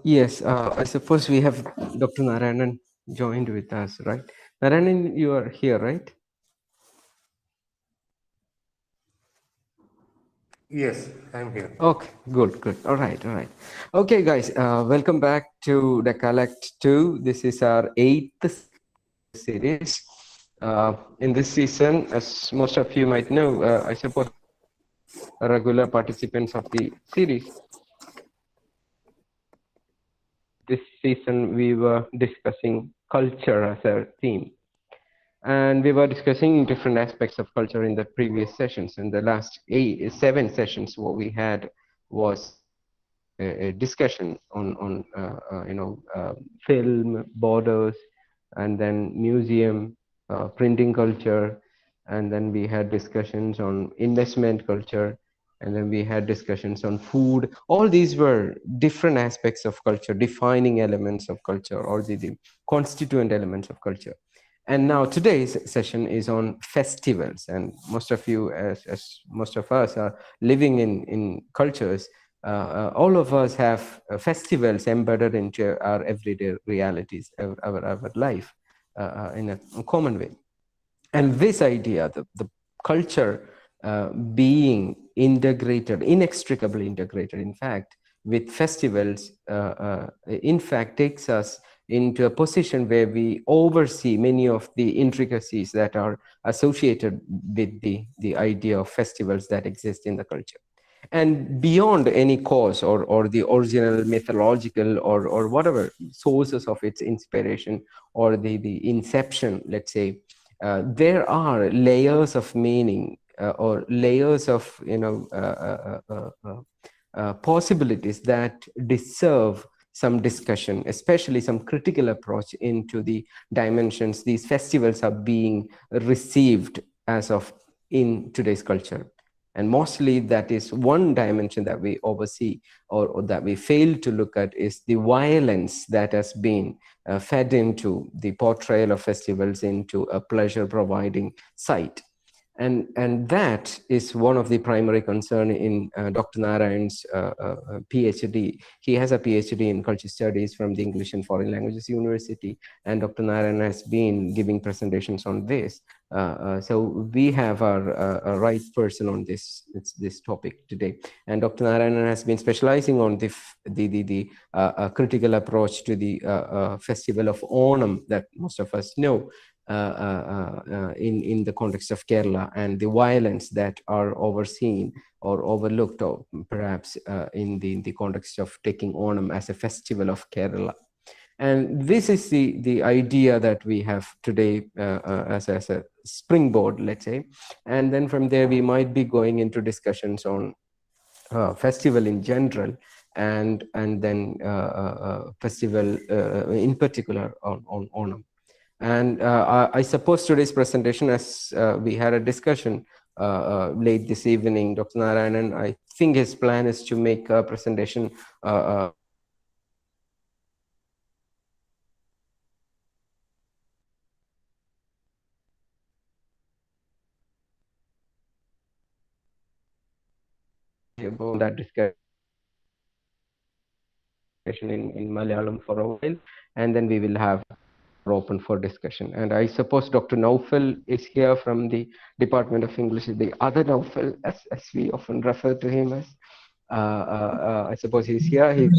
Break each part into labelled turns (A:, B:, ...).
A: Yes, I suppose we have Dr. Narayanan joined with us, right? Narayanan, you are here, right?
B: Yes, I'm here.
A: Okay, good, good. All right, all right. Okay, guys, welcome back to DecaLect 2. This is our eighth series. In this season, as most of you might know, I suppose regular participants of the series, this season we were discussing culture as a theme. And we were discussing different aspects of culture in the previous sessions. And the last seven sessions, what we had was a discussion on film, borders, and then museum, printing culture, and then we had discussions on investment culture, and then we had discussions on food. All these were different aspects of culture, defining elements of culture, or the constituent elements of culture. And now today's session is on festivals, and most of you, as most of us, are living in cultures. All of us have festivals embedded into our everyday realities, our life, in a common way. And this idea, the culture being integrated, inextricably integrated, in fact, with festivals, in fact, takes us into a position where we oversee many of the intricacies that are associated with the idea of festivals that exist in the culture. And beyond any cause or the original mythological or whatever sources of its inspiration or the inception, let's say, there are layers of meaning, or layers of possibilities that deserve some discussion, especially some critical approach into the dimensions these festivals are being received as of in today's culture. And mostly that is one dimension that we oversee, or that we fail to look at, is the violence that has been fed into the portrayal of festivals into a pleasure providing site. And that is one of the primary concern in Dr. Narayan's PhD. He has a PhD in culture studies from the English and Foreign Languages University, and Dr. Narayan has been giving presentations on this. So we have our right person on this topic today, and Dr. Narayan has been specializing on the critical approach to the festival of Onam that most of us know, in the context of Kerala, and the violence that are overseen or overlooked, or perhaps in the context of taking Onam as a festival of Kerala. And this is the idea that we have today, as a springboard, let's say. And then from there, we might be going into discussions on festival in general, and then festival in particular on Onam. And I suppose today's presentation, as we had a discussion late this evening, Dr. Narayanan, I think his plan is to make a presentation about that discussion in Malayalam for a while, and then we will have open for discussion. And I suppose Dr. Naufal is here from the Department of English, the other Naufal, as we often refer to him as. I suppose he's here. He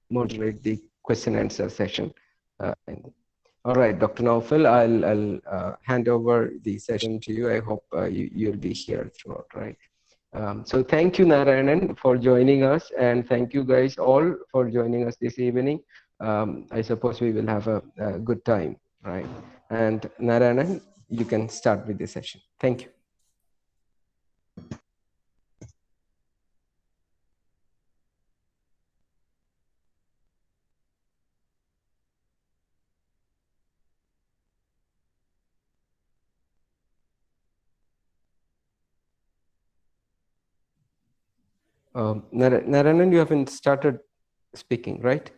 A: moderate the question answer session. All right, Dr. Naufal, I'll hand over the session to you. I hope you'll be here throughout, right? So thank you, Narayanan, for joining us, and thank you guys all for joining us this evening. I suppose we will have a good time, right? And Narayanan, you can start with the session. Thank you. Narayanan, you haven't started speaking, right?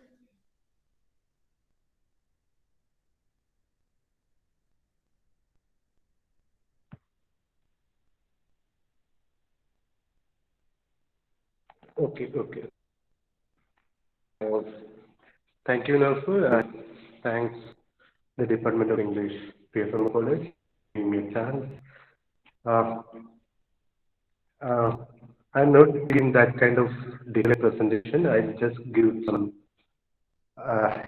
B: Okay, okay. Thank you, Nafu, and thanks the Department of English, PSMO College, for giving me a chance. Uh, uh, I'm not giving that kind of detailed presentation. I'll just give some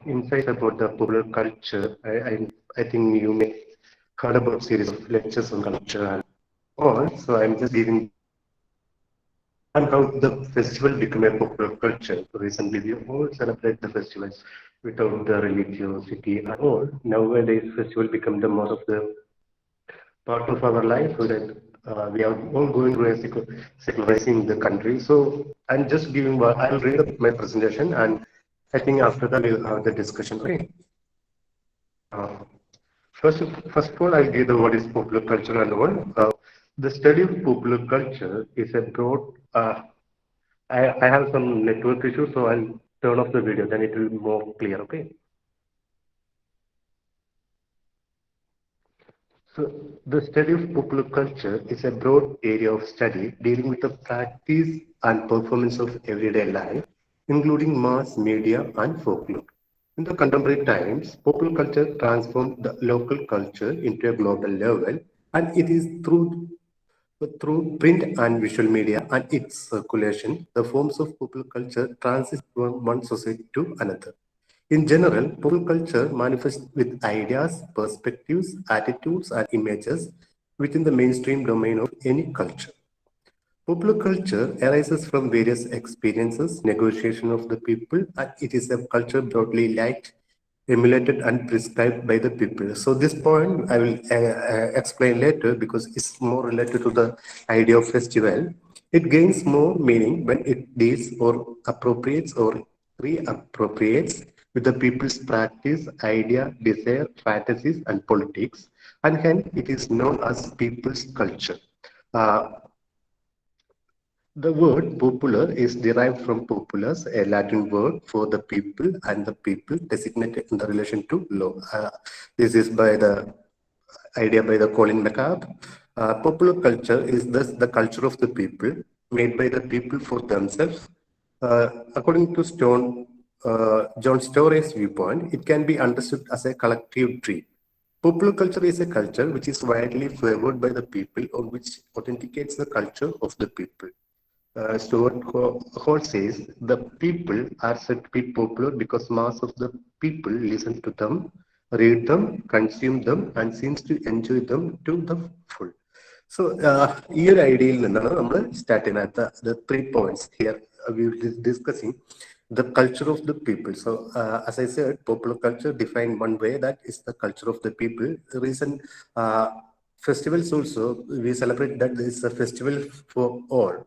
B: insights about the popular culture. I think you may heard about series of lectures on culture and all. So I'm just giving the and how the festival became a popular culture. Recently, we all celebrate the festivals without the religiosity and all. Nowadays, festival become the most of the part of our life so that we are all going through a secularizing the country. So I'm just giving, I'll read up my presentation and I think after that we'll have the discussion. Okay. Uh, first of all, I'll give the what is popular culture and all. The study of popular culture is a broad. I have some network issues, so I'll turn off the video. Then it will be more clear. Okay. So, the study of popular culture is a broad area of study dealing with the practice and performance of everyday life, including mass media and folklore. In the contemporary times, popular culture transformed the local culture into a global level, and it is through print and visual media and its circulation, the forms of popular culture transit from one society to another. In general, popular culture manifests with ideas, perspectives, attitudes, and images within the mainstream domain of any culture. Popular culture arises from various experiences, negotiation of the people, and it is a culture broadly liked, emulated, and prescribed by the people. So this point I will explain later because it's more related to the idea of festival. It gains more meaning when it deals or appropriates or reappropriates with the people's practice, idea, desire, fantasies, and politics, and hence it is known as people's culture. Uh, the word popular is derived from populus, a Latin word for the people and the people designated in the relation to law. This is by the idea by the Colin McCabe. Popular culture is thus the culture of the people, made by the people for themselves. According to John Storey's viewpoint, it can be understood as a collective tree. Popular culture is a culture which is widely favored by the people or which authenticates the culture of the people. Stuart Hall says the people are said to be popular because mass of the people listen to them, read them, consume them, and seems to enjoy them to the full. So, ഈ ഒരു ഐഡിയയിൽ നിന്നാണ് നമ്മൾ start ചെയ്യുന്നത്. The 3 points here we will be discussing the culture of the people. So, as I said, popular culture defined one way that is the culture of the people. The recent festivals also we celebrate that there is a festival for all.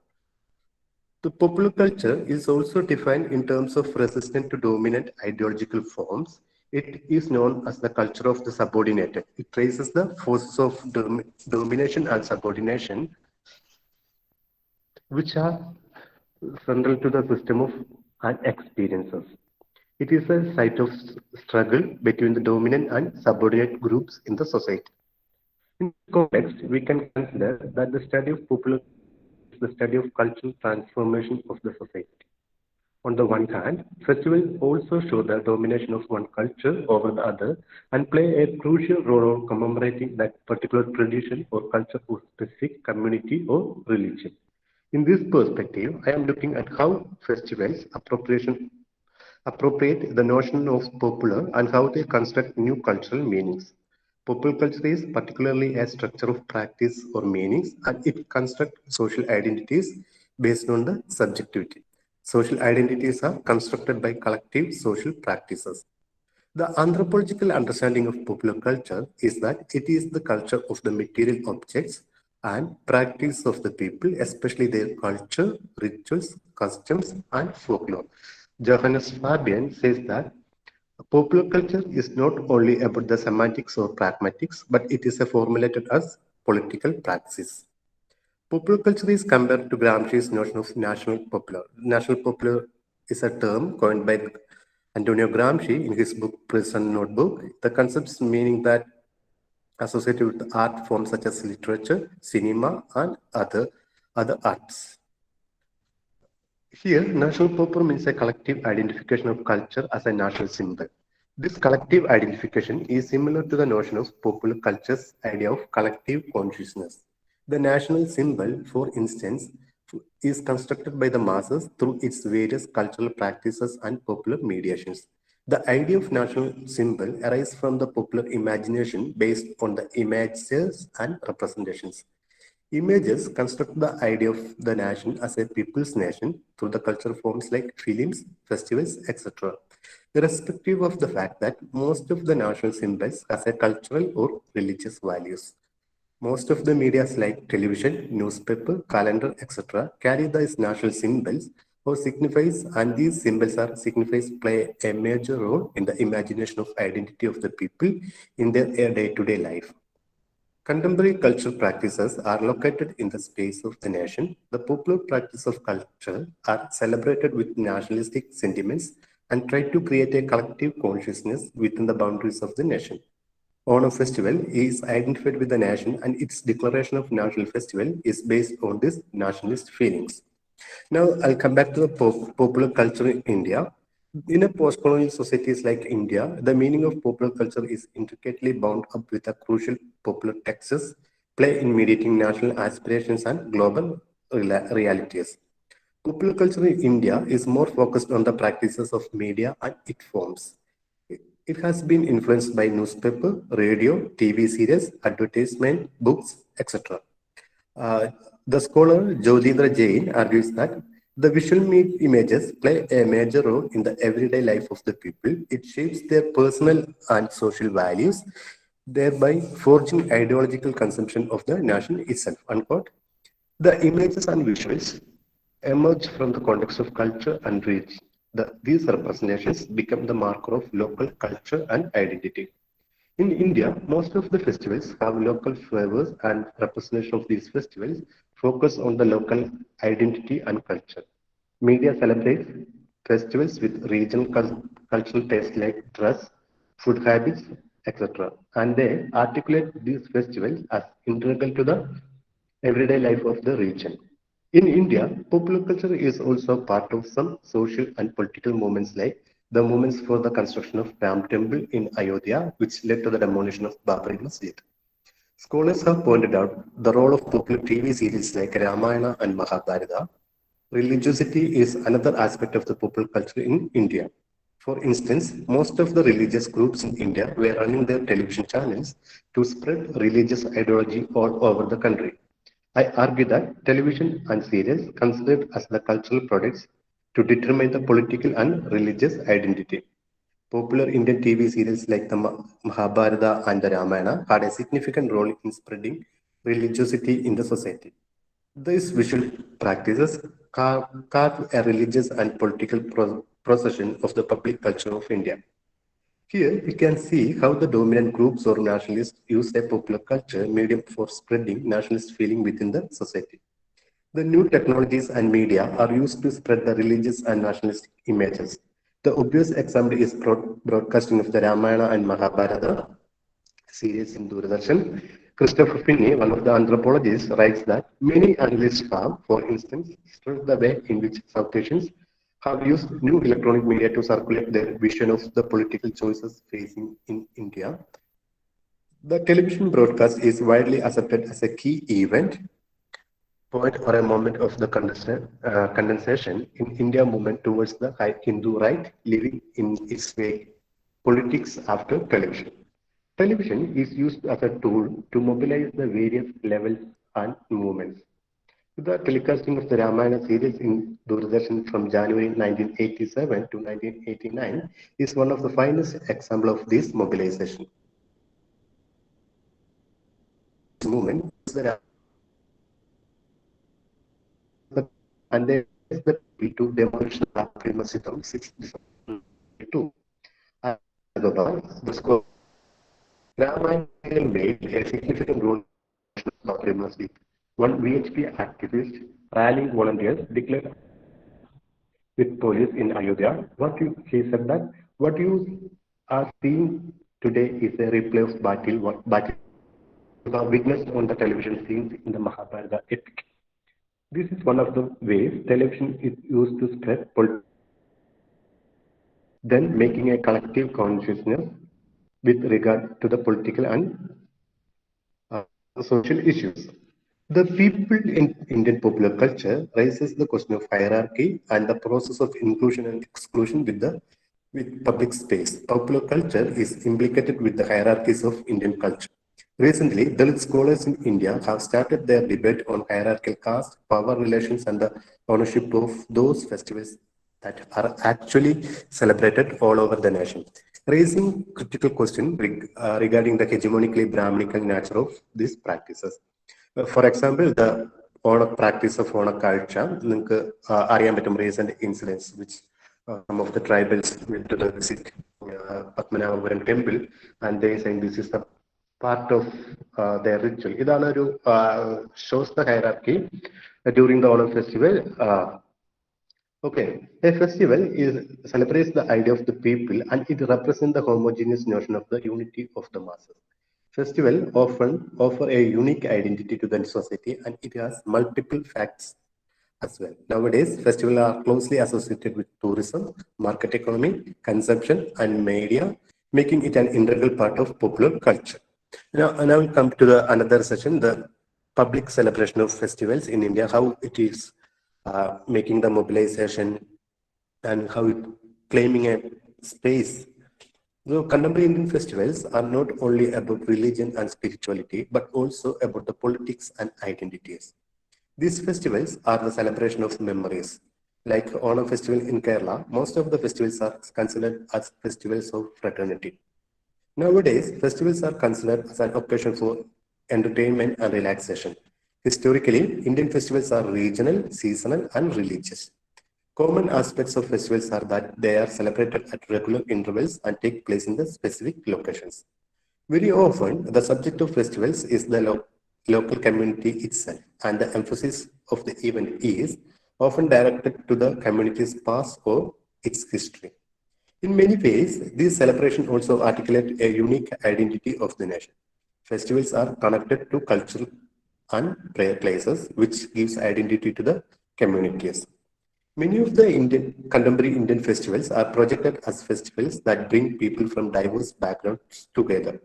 B: The popular culture is also defined in terms of resistance to dominant ideological forms. It is known as the culture of the subordinated. It traces the forces of domination and subordination, which are central to the system of and experiences. It is a site of struggle between the dominant and subordinate groups in the society. In this context, we can consider that the study of popular culture is the study of cultural transformation of the society. On the one hand, festivals also show the domination of one culture over the other and play a crucial role in commemorating that particular tradition or culture of specific community or religion. In this perspective, I am looking at how festivals appropriate the notion of popular and how they construct new cultural meanings. Popular culture is particularly a structure of practice or meanings and it constructs social identities based on the subjectivity. Social identities are constructed by collective social practices. The anthropological understanding of popular culture is that it is the culture of the material objects and practice of the people, especially their culture, rituals, customs, and folklore. Johannes Fabian says that popular culture is not only about the semantics or pragmatics, but it is formulated as political praxis. Popular culture is compared to Gramsci's notion of national popular. National popular is a term coined by Antonio Gramsci in his book Prison Notebook. The concept's meaning that associated with art forms such as literature, cinema, and other arts. Here, national purpose means a collective identification of culture as a national symbol. This collective identification is similar to the notion of popular culture's idea of collective consciousness. The national symbol, for instance, is constructed by the masses through its various cultural practices and popular mediations. The idea of national symbol arises from the popular imagination based on the images and representations. Images construct the idea of the nation as a people's nation through the cultural forms like films, festivals, etc. Irrespective of the fact that most of the national symbols has a cultural or religious values. Most of the medias like television, newspaper, calendar, etc. carry these national symbols or signifies, and these symbols are signifies play a major role in the imagination of identity of the people in their day-to-day life. Contemporary cultural practices are located in the space of the nation. The popular practice of culture are celebrated with nationalistic sentiments and try to create a collective consciousness within the boundaries of the nation. Onam festival is identified with the nation and its declaration of national festival is based on these nationalist feelings. Now I'll come back to the popular culture in India. In a post-colonial societies like India, the meaning of popular culture is intricately bound up with the crucial popular texts play in mediating national aspirations and global realities. Popular culture in India is more focused on the practices of media and its forms. It has been influenced by newspaper, radio, TV series, advertisement, books, etc. Uh, the scholar Jodhindra Jain argues that the visual images play a major role in the everyday life of the people. It shapes their personal and social values, thereby forging ideological consumption of the nation itself. Unquote. The images and visuals emerge from the context of culture and reach. These representations become the marker of local culture and identity. In India, most of the festivals have local flavors and representation of these festivals focus on the local identity and culture. Media celebrates festivals with regional cultural tastes like dress, food habits, etc. And they articulate these festivals as integral to the everyday life of the region. In India, popular culture is also part of some social and political movements like the movements for the construction of Ram Temple in Ayodhya, which led to the demolition of Babri Masjid. Scholars have pointed out the role of popular TV series like Ramayana and Mahabharata. Religiosity is another aspect of the popular culture in India. For instance, most of the religious groups in India were running their television channels to spread religious ideology all over the country. I argue that television and serials considered as the cultural products to determine the political and religious identity. Popular Indian TV serials like the Mahabharata and the Ramayana had a significant role in spreading religiosity in the society. These visual practices carve a religious and political procession of the public culture of India. Here we can see how the dominant groups or nationalists use a popular culture medium for spreading nationalist feeling within the society. The new technologies and media are used to spread the religious and nationalistic images. The obvious example is broadcasting of the Ramayana and Mahabharata series in Doordarshan. Christopher Finney, one of the anthropologists, writes that many analysts have, for instance, studied the way in which South Asians have used new electronic media to circulate their vision of the political choices facing in India. The television broadcast is widely accepted as a key event, point or a moment of the condensation in India movement towards the Hindu right, living in its way politics after television. Television is used as a tool to mobilize the various levels and movements. The telecasting of the Ramayana series in Doordarshan from January 1987 to 1989 is one of the finest examples of this mobilization. This movement is the and they raised the plea to demolish the Babri Masjid on 6 December 1992. As the scholar Ramayana serial made a significant role in the Babri Masjid. One VHP activist rallying volunteers declared with police in Ayodhya. He said that what you are seeing today is a replay of battle you have witnessed on the television scenes in the Mahabharata epic. This is one of the ways television is used to spread political messages, then making a collective consciousness with regard to the political and social issues. The people in Indian popular culture raises the question of hierarchy and the process of inclusion and exclusion with public space. Popular culture is implicated with the hierarchies of Indian culture. Recently, Dalit scholars in India have started their debate on hierarchical caste, power relations, and the ownership of those festivals that are actually celebrated all over the nation, raising critical questions regarding the hegemonically Brahminical nature of these practices. For example, the ഓണ practice of ഓണക്കാഴ്ച നിങ്ങൾക്ക് അറിയാൻ പറ്റും recent incidents which some of the tribals went to the visit Padmanabhapuram temple and they saying this is the part of their ritual. ഇതാണ് ഒരു shows the hierarchy during the Onam festival. Okay, a festival celebrates the idea of the people and it represents the homogeneous notion of the unity of the masses. Festival often offer a unique identity to the society and it has multiple facts as well. Nowadays, festivals are closely associated with tourism, market economy, consumption, and media, making it an integral part of popular culture. Now, and I will come to the another session, the public celebration of festivals in India, how it is making the mobilization and how it claiming a space. So contemporary Indian festivals are not only about religion and spirituality, but also about the politics and identities. These festivals are the celebration of memories. Like Onam festival in Kerala, most of the festivals are considered as festivals of fraternity. Nowadays, festivals are considered as an occasion for entertainment and relaxation. Historically, Indian festivals are regional, seasonal, and religious. Common aspects of festivals are that they are celebrated at regular intervals and take place in the specific locations. Very often, the subject of festivals is the local community itself, and the emphasis of the event is often directed to the community's past or its history. In many ways, these celebrations also articulate a unique identity of the nation. Festivals are connected to cultural and prayer places, which gives identity to the communities. Many of the contemporary Indian festivals are projected as festivals that bring people from diverse backgrounds together.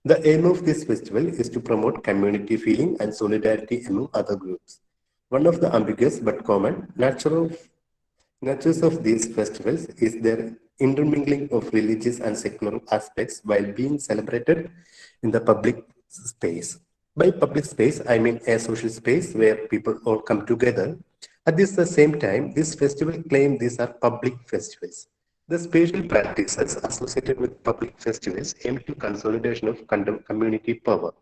B: The aim of this festival is to promote community feeling and solidarity among other groups. One of the ambiguous but common natures of these festivals is their intermingling of religious and secular aspects while being celebrated in the public space. By public space, I mean a social space where people all come together. At this the same time, this festival claim these are public festivals. The spatial practices associated with public festivals aim to consolidation of community power.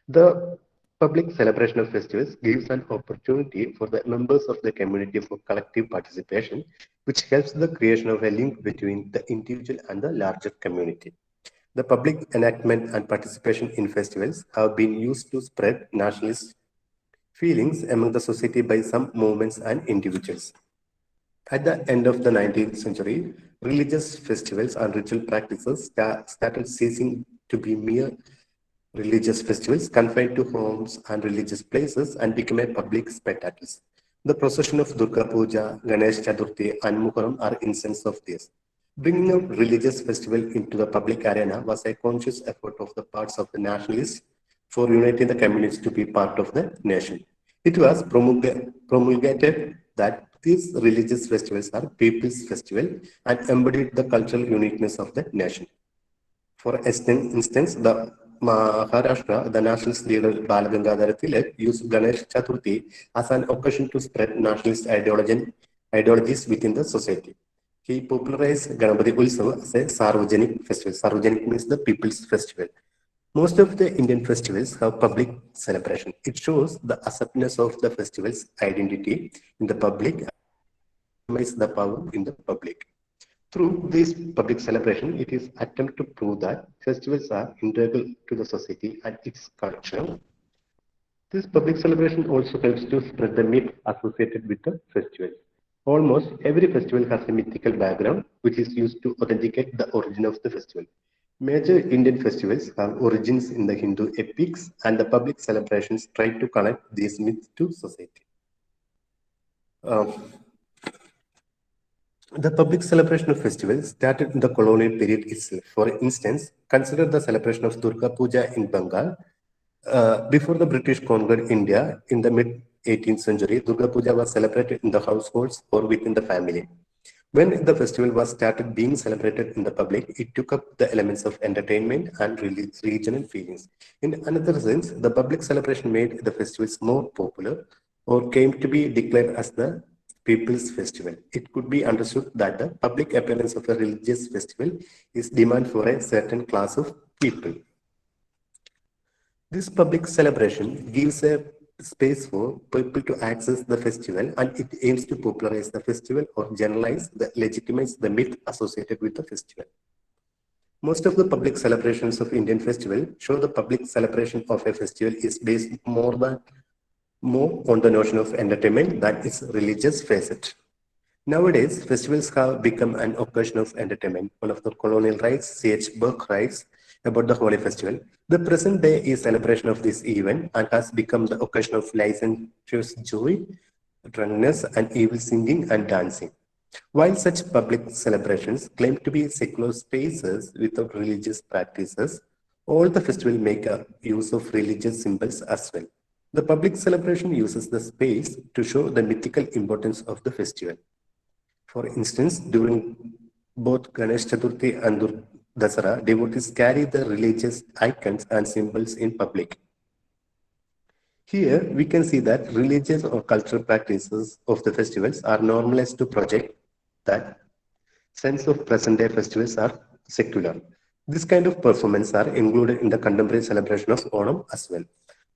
B: The public celebration of festivals gives an opportunity for the members of the community for collective participation, which helps the creation of a link between the individual and the larger community. The public enactment and participation in festivals have been used to spread nationalist feelings among the society by some movements and individuals. At the end of the 19th century, religious festivals and ritual practices started ceasing to be mere religious festivals confined to homes and religious places and became a public spectacles. The procession of Durga Puja, Ganesh Chaturthi, and Muharram are instances of this. Bringing a religious festival into the public arena was a conscious effort of the parts of the nationalists for uniting the communities to be part of the nation. It was promulgated that these religious festivals are people's festival and embodied the cultural uniqueness of the nation. For instance, the Maharashtra, the nationalist leader Balagangadhar Tilak used Ganesh Chaturthi as an occasion to spread nationalist ideologies within the society. He popularized Ganapati Ulsava as a Sarvajanik festival. Sarvajanik means the people's festival. Most of the Indian festivals have public celebration. It shows the acceptance of the festival's identity in the public and legitimize the power in the public. Through this public celebration, it is attempt to prove that festivals are integral to the society and its culture. This public celebration also helps to spread the myth associated with the festival. Almost every festival has a mythical background, which is used to authenticate the origin of the festival. Major Indian festivals have origins in the Hindu epics, and the public celebrations try to connect these myths to society. Um, the public celebration of festivals started in the colonial period itself. For instance, consider the celebration of Durga Puja in Bengal. Before the British conquered India in the mid 18th century, Durga Puja was celebrated in the households or within the family. When the festival was started being celebrated in the public, it took up the elements of entertainment and regional feelings. In another sense, the public celebration made the festivals more popular or came to be declared as the people's festival. It could be understood that the public appearance of a religious festival is demand for a certain class of people. This public celebration gives a space for people to access the festival, and it aims to popularize the festival or generalize the legitimize the myth associated with the festival. Most of the public celebrations of Indian festival show the public celebration of a festival is based more on the notion of entertainment than its religious facet. Nowadays, festivals have become an occasion of entertainment. One of the colonial writes, C.H. Burke writes about the Holy Festival. The present day is celebration of this event and has become the occasion of licentious joy, drunkenness, and evil singing and dancing. While such public celebrations claim to be secular spaces without religious practices, all the festivals make a use of religious symbols as well. The public celebration uses the space to show the mythical importance of the festival. For instance, during both Ganesh Chaturthi and Dasara, devotees carry the religious icons and symbols in public. Here, we can see that religious or cultural practices of the festivals are normalized to project that sense of present-day festivals are secular. This kind of performance are included in the contemporary celebration of Onam as well.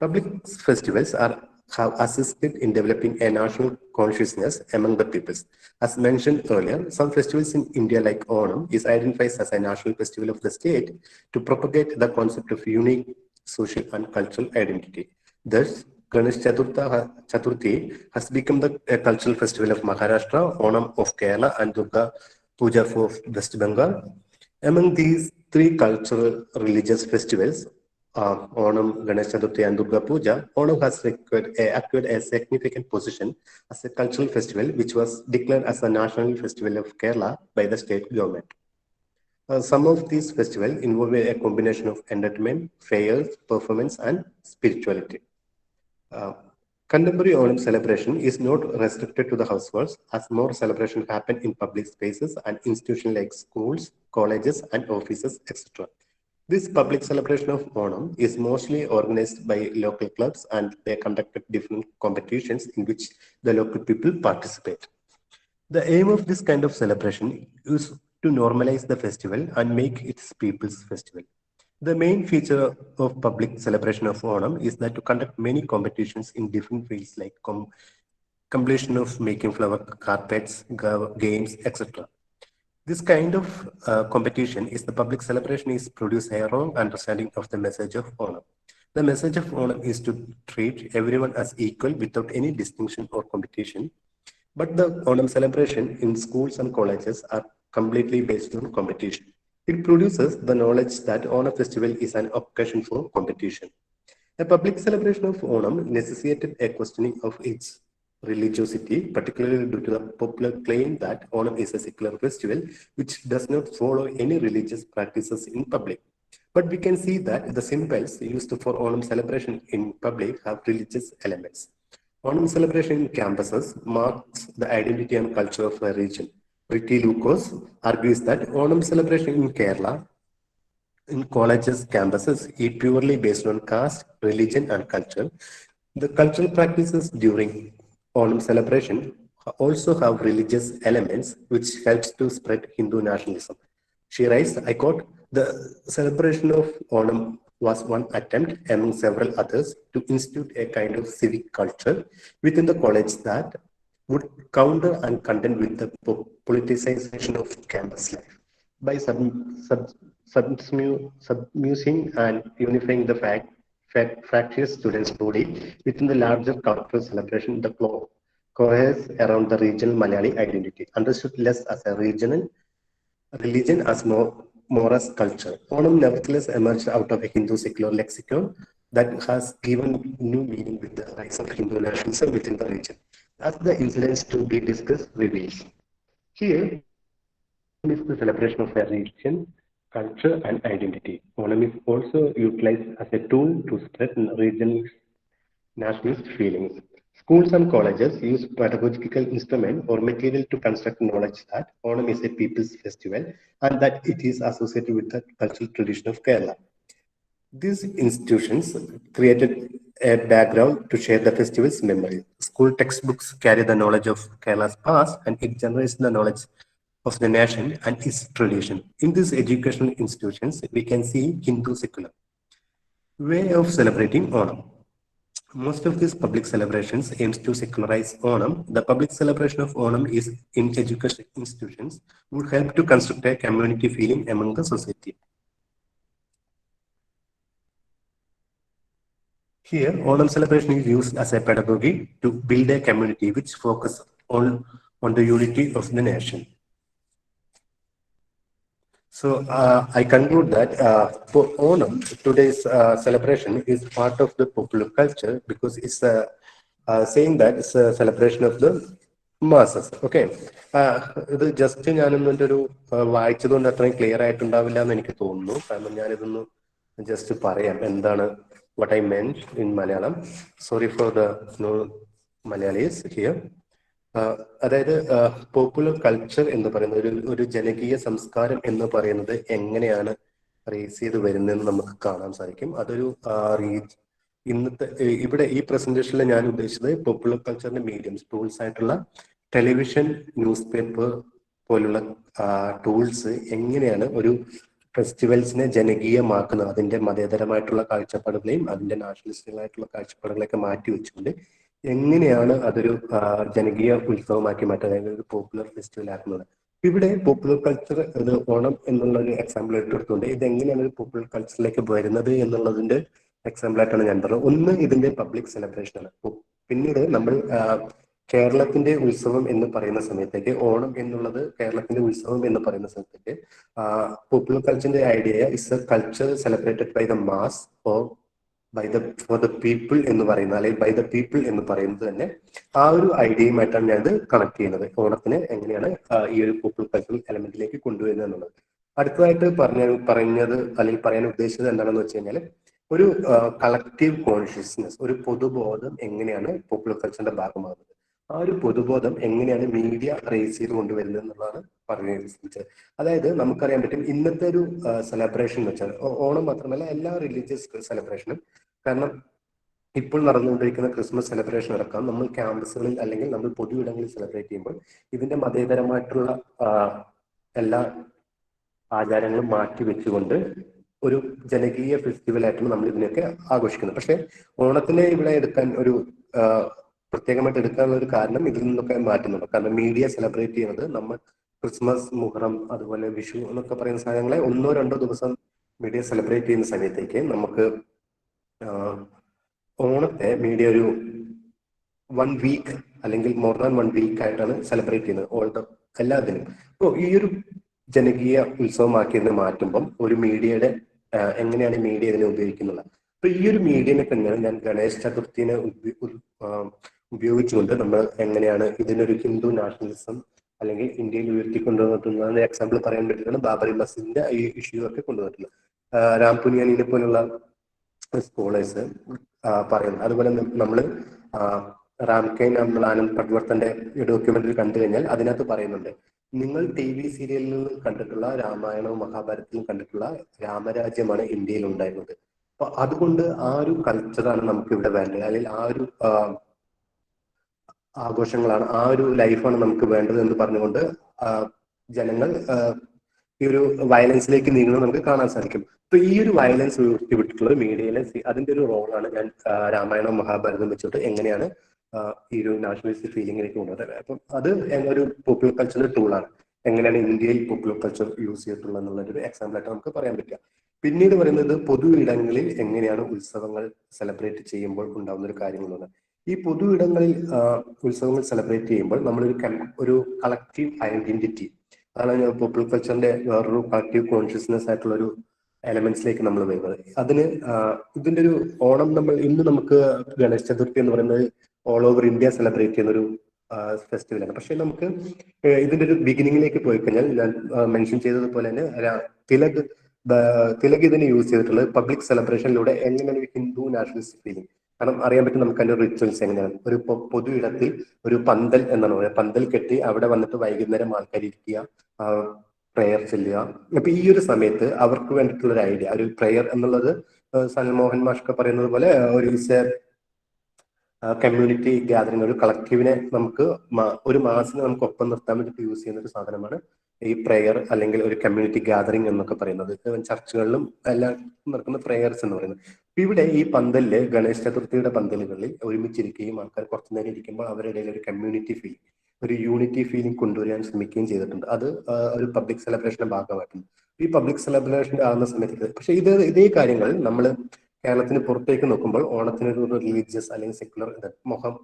B: Public festivals have assisted in developing a national consciousness among the peoples. As mentioned earlier, some festivals in India like Onam is identified as a national festival of the state to propagate the concept of unique social and cultural identity. Thus, Chaturthi has become a cultural festival of Maharashtra, Onam of Kerala, and Durga Puja for West Bengal. Among these three cultural religious festivals, Onam, Ganesh Chaturthi, and Durga Puja, Onam has acquired a significant position as a cultural festival, which was declared as a national festival of Kerala by the state government. Some of these festivals involve a combination of entertainment, fairs, performance, and spirituality. Uh, Contemporary Onam celebration is not restricted to the households, as more celebrations happen in public spaces and institutions like schools, colleges, and offices, etc. This public celebration of Onam is mostly organized by local clubs, and they conduct different competitions in which the local people participate. The aim of this kind of celebration is to normalize the festival and make it people's festival. The main feature of public celebration of Onam is that to conduct many competitions in different fields like completion of making flower carpets, games, etc. This kind of competition is the public celebration is produce a wrong understanding of the message of Onam. The message of Onam is to treat everyone as equal without any distinction or competition. But the Onam celebration in schools and colleges are completely based on competition. It produces the knowledge that Onam festival is an occasion for competition. A public celebration of Onam necessitated a questioning of its religiosity, particularly due to the popular claim that Onam is a secular festival which does not follow any religious practices in public. But we can see that the symbols used for Onam celebration in public have religious elements. Onam celebration in campuses marks the identity and culture of a region. Ricky Lucas argues that Onam celebration in Kerala in colleges, campuses is purely based on caste, religion, and culture. The cultural practices during Onam celebration also have religious elements which helps to spread Hindu nationalism. She writes, I quote, the celebration of Onam was one attempt among several others to institute a kind of civic culture within the college that would counter and contend with the politicization of campus life by submusing and unifying the fractious students' body within the larger cultural celebration, the coheres around the regional Malayali identity, understood less as a regional religion as more as culture. Onam nevertheless emerged out of a Hindu secular lexicon that has given new meaning with the rise of Hindu nationalism within the region. as the incidents to be discussed reveals. Here, Onam is the celebration of a religion, culture, and identity. Onam is also utilized as a tool to spread regional nationalist feelings. Schools and colleges use pedagogical instrument or material to construct knowledge that Onam is a people's festival and that it is associated with the cultural tradition of Kerala. These institutions created a background to share the festival's memory. School textbooks carry the knowledge of Kerala's past and it generates the knowledge of the nation and its tradition. In these educational institutions, we can see Hindu secular way of celebrating Onam. Most of these public celebrations aims to secularize Onam. The public celebration of Onam is in education institutions would help to construct a community feeling among the society. Here, Onam celebration is used as a pedagogy to build a community which focus on the unity of the nation. So I conclude that for Onam, today's celebration is part of the popular culture because it's saying that it's a celebration of the masses. Okay. ഇത് just ഞാനൊന്നും എൻ്റെ ഒരു വായിച്ചതുകൊണ്ട് അത്രയും clear ആയിട്ടുണ്ടാവില്ല എന്ന് എനിക്ക് തോന്നുന്നു. കാരണം ഞാനിതൊന്ന് ജസ്റ്റ് പറയാം എന്താണ് what I meant in Malayalam. Sorry for the no Malayalis here. അതായത് പോപ്പുലർ കൾച്ചർ എന്ന് പറയുന്നത് ഒരു ജനകീയ സംസ്കാരം എന്ന് പറയുന്നത് എങ്ങനെയാണ് റേസ് ചെയ്ത് വരുന്നതെന്ന് നമുക്ക് കാണാൻ സാധിക്കും. അതൊരു ഇന്നത്തെ ഇവിടെ ഈ പ്രസന്റേഷനിൽ ഞാൻ ഉദ്ദേശിച്ചത് പോപ്പുലർ കൾച്ചറിന്റെ മീഡിയംസ് ടൂൾസ് ആയിട്ടുള്ള ടെലിവിഷൻ, ന്യൂസ് പേപ്പർ പോലുള്ള ടൂൾസ് എങ്ങനെയാണ് ഒരു ഫെസ്റ്റിവൽസിനെ ജനകീയമാക്കുന്നത്, അതിന്റെ മതേതരമായിട്ടുള്ള കാഴ്ചപ്പാടുകളെയും അതിന്റെ നാഷണലിസ്റ്റുകളായിട്ടുള്ള കാഴ്ചപ്പാടുകളെയൊക്കെ മാറ്റി വെച്ചുകൊണ്ട് എങ്ങനെയാണ് അതൊരു ജനകീയ ഉത്സവമാക്കി മാറ്റുക, അതായത് ഒരു പോപ്പുലർ ഫെസ്റ്റിവൽ ആക്കുന്നത്. ഇവിടെ പോപ്പുലർ കൾച്ചർ ഇത് ഓണം എന്നുള്ള ഒരു എക്സാമ്പിൾ എടുത്തുകൊണ്ട് ഇത് എങ്ങനെയാണ് ഒരു പോപ്പുലർ കൾച്ചറിലേക്ക് വരുന്നത് എന്നുള്ളതിന്റെ എക്സാമ്പിൾ ആയിട്ടാണ് ഞാൻ പറഞ്ഞത്. ഒന്ന് ഇതിന്റെ പബ്ലിക് സെലിബ്രേഷൻ ആണ്. പിന്നീട് നമ്മൾ കേരളത്തിന്റെ ഉത്സവം എന്ന് പറയുന്ന സമയത്തേക്ക് ഓണം എന്നുള്ളത് കേരളത്തിന്റെ ഉത്സവം എന്ന് പറയുന്ന സമയത്തേക്ക് പോപ്പുലർ കൾച്ചറിന്റെ idea is a culture celebrated by the mass or for the people എന്ന് പറയുന്നത്, അല്ലെങ്കിൽ ബൈ ദ പീപ്പിൾ എന്ന് പറയുന്നത് തന്നെ ആ ഒരു ഐഡിയയുമായിട്ടാണ് ഞാൻ ഇത് കണക്ട് ചെയ്യുന്നത്. ഓണത്തിനെ എങ്ങനെയാണ് ഈ ഒരു പോപ്പുലർ കൾച്ചറൽ എലമെന്റിലേക്ക് കൊണ്ടുവരുന്നത് എന്നുള്ളത്. അടുത്തതായിട്ട് പറഞ്ഞത് അല്ലെങ്കിൽ പറയാൻ ഉദ്ദേശിച്ചത് എന്താണെന്ന് വെച്ച് കഴിഞ്ഞാൽ ഒരു കളക്റ്റീവ് കോൺഷ്യസ്നെസ്, ഒരു പൊതുബോധം എങ്ങനെയാണ് പോപ്പുലർ കൾച്ചറിന്റെ ഭാഗമാകുന്നത്, ആ ഒരു പൊതുബോധം എങ്ങനെയാണ് മീഡിയ റേസ് ചെയ്ത് കൊണ്ടുവരുന്നത് എന്നുള്ളതാണ് പറയാൻ ശ്രമിച്ചത്. അതായത് നമുക്കറിയാൻ പറ്റും ഇന്നത്തെ ഒരു സെലിബ്രേഷൻ എന്ന് വെച്ചാൽ ഓണം മാത്രമല്ല എല്ലാ റിലീജിയസ് സെലിബ്രേഷനും, കാരണം ഇപ്പോൾ നടന്നുകൊണ്ടിരിക്കുന്ന ക്രിസ്മസ് സെലിബ്രേഷൻ അടക്കം നമ്മൾ ക്യാമ്പസുകളിൽ അല്ലെങ്കിൽ നമ്മൾ പൊതു ഇടങ്ങളിൽ സെലിബ്രേറ്റ് ചെയ്യുമ്പോൾ ഇതിന്റെ മതേതരമായിട്ടുള്ള എല്ലാ ആചാരങ്ങളും മാറ്റി വെച്ചുകൊണ്ട് ഒരു ജനകീയ ഫെസ്റ്റിവലായിട്ടാണ് നമ്മൾ ഇതിനൊക്കെ ആഘോഷിക്കുന്നത്. പക്ഷെ ഓണത്തിനെ ഇവിടെ എടുക്കാൻ ഒരു പ്രത്യേകമായിട്ട് എടുക്കാനുള്ള ഒരു കാരണം ഇതിൽ നിന്നൊക്കെ മാറ്റുന്നുണ്ട്. കാരണം മീഡിയ സെലിബ്രേറ്റ് ചെയ്യുന്നത് നമ്മൾ ക്രിസ്മസ്, മുഹറം, അതുപോലെ വിഷു എന്നൊക്കെ പറയുന്ന സാധനങ്ങളെ 1-2 ദിവസം മീഡിയ സെലിബ്രേറ്റ് ചെയ്യുന്ന സമയത്തേക്ക് നമുക്ക് ഓണത്തെ മീഡിയ ഒരു 1 വീക്ക് അല്ലെങ്കിൽ മോർ ദാൻ 1 വീക്ക് ആയിട്ടാണ് സെലിബ്രേറ്റ് ചെയ്യുന്നത് എല്ലാത്തിനും. അപ്പോൾ ഈ ഒരു ജനകീയ ഉത്സവമാക്കിയതിനെ മാറ്റുമ്പം ഒരു മീഡിയയുടെ എങ്ങനെയാണ് മീഡിയ ഇതിനെ ഉപയോഗിക്കുന്നത്. അപ്പൊ ഈ ഒരു മീഡിയനെ തന്നെയാണ് ഞാൻ ഗണേശ ചതുർത്ഥിനെ ഉപയോഗിച്ചുകൊണ്ട് നമ്മൾ എങ്ങനെയാണ് ഇതിനൊരു ഹിന്ദു നാഷണലിസം അല്ലെങ്കിൽ ഇന്ത്യയിൽ ഉയർത്തിക്കൊണ്ടുവന്നിട്ടുള്ള എക്സാമ്പിൾ പറയാൻ പറ്റുന്നതാണ് ബാബറി മസ്ജിദിന്റെ ഈ ഇഷ്യൂ ഒക്കെ കൊണ്ടുവന്നിട്ടുള്ളത്. രാം പുനിയാനിനെ പോലുള്ള സ്കോളേഴ്സ് പറയുന്നത്. അതുപോലെ നമ്മൾ റാംകെയിൻ ആനന്ദ് പട്വർത്തന്റെ ഡോക്യുമെന്ററി കണ്ടു കഴിഞ്ഞാൽ അതിനകത്ത് പറയുന്നുണ്ട്, നിങ്ങൾ TV സീരിയലിൽ കണ്ടിട്ടുള്ള രാമായണവും മഹാഭാരതത്തിലും കണ്ടിട്ടുള്ള രാമരാജ്യമാണ് ഇന്ത്യയിൽ ഉണ്ടായിരുന്നത്. അപ്പൊ അതുകൊണ്ട് ആ ഒരു കൾച്ചറാണ് നമുക്ക് ഇവിടെ വേണ്ടത്, അല്ലെങ്കിൽ ആ ഒരു ആഘോഷങ്ങളാണ്, ആ ഒരു ലൈഫാണ് നമുക്ക് വേണ്ടത് എന്ന് പറഞ്ഞുകൊണ്ട് ജനങ്ങൾ ഈ ഒരു വയലൻസിലേക്ക് നീങ്ങുന്നത് നമുക്ക് കാണാൻ സാധിക്കും. അപ്പൊ ഈ ഒരു വയലൻസ് ഉയർത്തിവിട്ടിട്ടുള്ളത് മീഡിയയിലെ അതിന്റെ ഒരു റോളാണ് ഞാൻ രാമായണവും മഹാഭാരതം വെച്ചിട്ട് എങ്ങനെയാണ് ഈ ഒരു നാഷണലിസ്റ്റ് ഫീലിംഗിലേക്ക് കൊണ്ടുവരുന്നത്. അപ്പം അത് ഒരു പോപ്പുലർ കൾച്ചറൽ ടൂളാണ്, എങ്ങനെയാണ് ഇന്ത്യയിൽ പോപ്പുലർ കൾച്ചർ യൂസ് ചെയ്തിട്ടുള്ളത് എന്നുള്ളൊരു എക്സാമ്പിൾ ആയിട്ട് നമുക്ക് പറയാൻ പറ്റുക. പിന്നീട് പറയുന്നത് പൊതു ഇടങ്ങളിൽ എങ്ങനെയാണ് ഉത്സവങ്ങൾ സെലിബ്രേറ്റ് ചെയ്യുമ്പോൾ ഉണ്ടാകുന്ന ഒരു കാര്യങ്ങളുണ്ട്. ഈ പൊതു ഇടങ്ങളിൽ ഉത്സവങ്ങൾ സെലിബ്രേറ്റ് ചെയ്യുമ്പോൾ നമ്മളൊരു കളക്റ്റീവ് ഐഡന്റിറ്റി, അതാണ് പോപ്പുലർ കൾച്ചറിന്റെ വേറൊരു കളക്റ്റീവ് കോൺഷ്യസ്നെസ് ആയിട്ടുള്ള ഒരു എലമെന്റ്സിലേക്ക് നമ്മൾ വരുന്നത്. അതിന് ഇതിന്റെ ഒരു ഓണം ഇന്ന് നമുക്ക് ഗണേശ ചതുർത്ഥി എന്ന് പറയുന്നത് ഓൾ ഓവർ ഇന്ത്യ സെലിബ്രേറ്റ് ചെയ്യുന്ന ഒരു ഫെസ്റ്റിവലാണ്. പക്ഷെ നമുക്ക് ഇതിന്റെ ഒരു ബിഗിനിങ്ങിലേക്ക് പോയി കഴിഞ്ഞാൽ ഞാൻ മെൻഷൻ ചെയ്തതുപോലെ തന്നെ തിലക് തിലക് ഇതിനെ യൂസ് ചെയ്തിട്ടുള്ളത് പബ്ലിക് സെലിബ്രേഷനിലൂടെ എങ്ങനെ ഒരു ഹിന്ദു നാഷണലിസ്റ്റ് ഫീലിംഗ്. കാരണം അറിയാൻ പറ്റും നമുക്ക് അതിന്റെ റിച്വൽസ് എങ്ങനെയാണ്. ഒരു പൊതു ഇടത്തിൽ ഒരു പന്തൽ എന്നാണ് പറയുക, പന്തൽ കെട്ടി അവിടെ വന്നിട്ട് വൈകുന്നേരം ആൾക്കാർ ഇരിക്കുക, പ്രെയർ ചെല്ലുക. അപ്പൊ ഈ ഒരു സമയത്ത് അവർക്ക് വേണ്ടിയിട്ടുള്ള ഒരു ഐഡിയ, ഒരു പ്രെയർ എന്നുള്ളത് സൽമോഹൻ മാഷ്ക പറയുന്നത് പോലെ ഒരു കമ്മ്യൂണിറ്റി ഗ്യാതറിംഗ്, ഒരു കളക്റ്റീവിനെ നമുക്ക് ഒരു മാസിനെ നമുക്ക് ഒപ്പം നിർത്താൻ വേണ്ടിയിട്ട് യൂസ് ചെയ്യുന്ന ഒരു സാധനമാണ് ഈ പ്രെയർ അല്ലെങ്കിൽ ഒരു കമ്മ്യൂണിറ്റി ഗ്യാതറിംഗ് എന്നൊക്കെ പറയുന്നത്. ചർച്ചുകളിലും എല്ലാം നടക്കുന്ന പ്രെയർസ് എന്ന് പറയുന്നത്. ഇവിടെ ഈ പന്തലില് ഗണേശ ചതുർത്ഥിയുടെ പന്തലുകളിൽ ഒരുമിച്ചിരിക്കുകയും ആൾക്കാർ കുറച്ചു നേരം ഇരിക്കുമ്പോൾ അവരുടെ ഇടയിൽ ഒരു കമ്മ്യൂണിറ്റി ഫീലിംഗ്, ഒരു യൂണിറ്റി ഫീലിംഗ് കൊണ്ടുവരാൻ ശ്രമിക്കുകയും ചെയ്തിട്ടുണ്ട്. അത് ഒരു പബ്ലിക് സെലിബ്രേഷന്റെ ഭാഗമായിട്ടുണ്ട്. ഈ പബ്ലിക് സെലിബ്രേഷൻ ആകുന്ന സമയത്ത് പക്ഷെ ഇതേ കാര്യങ്ങൾ നമ്മൾ കേരളത്തിന് പുറത്തേക്ക് നോക്കുമ്പോൾ ഓണത്തിന് ഒരു റിലീജിയസ് അല്ലെങ്കിൽ സെക്യുലർ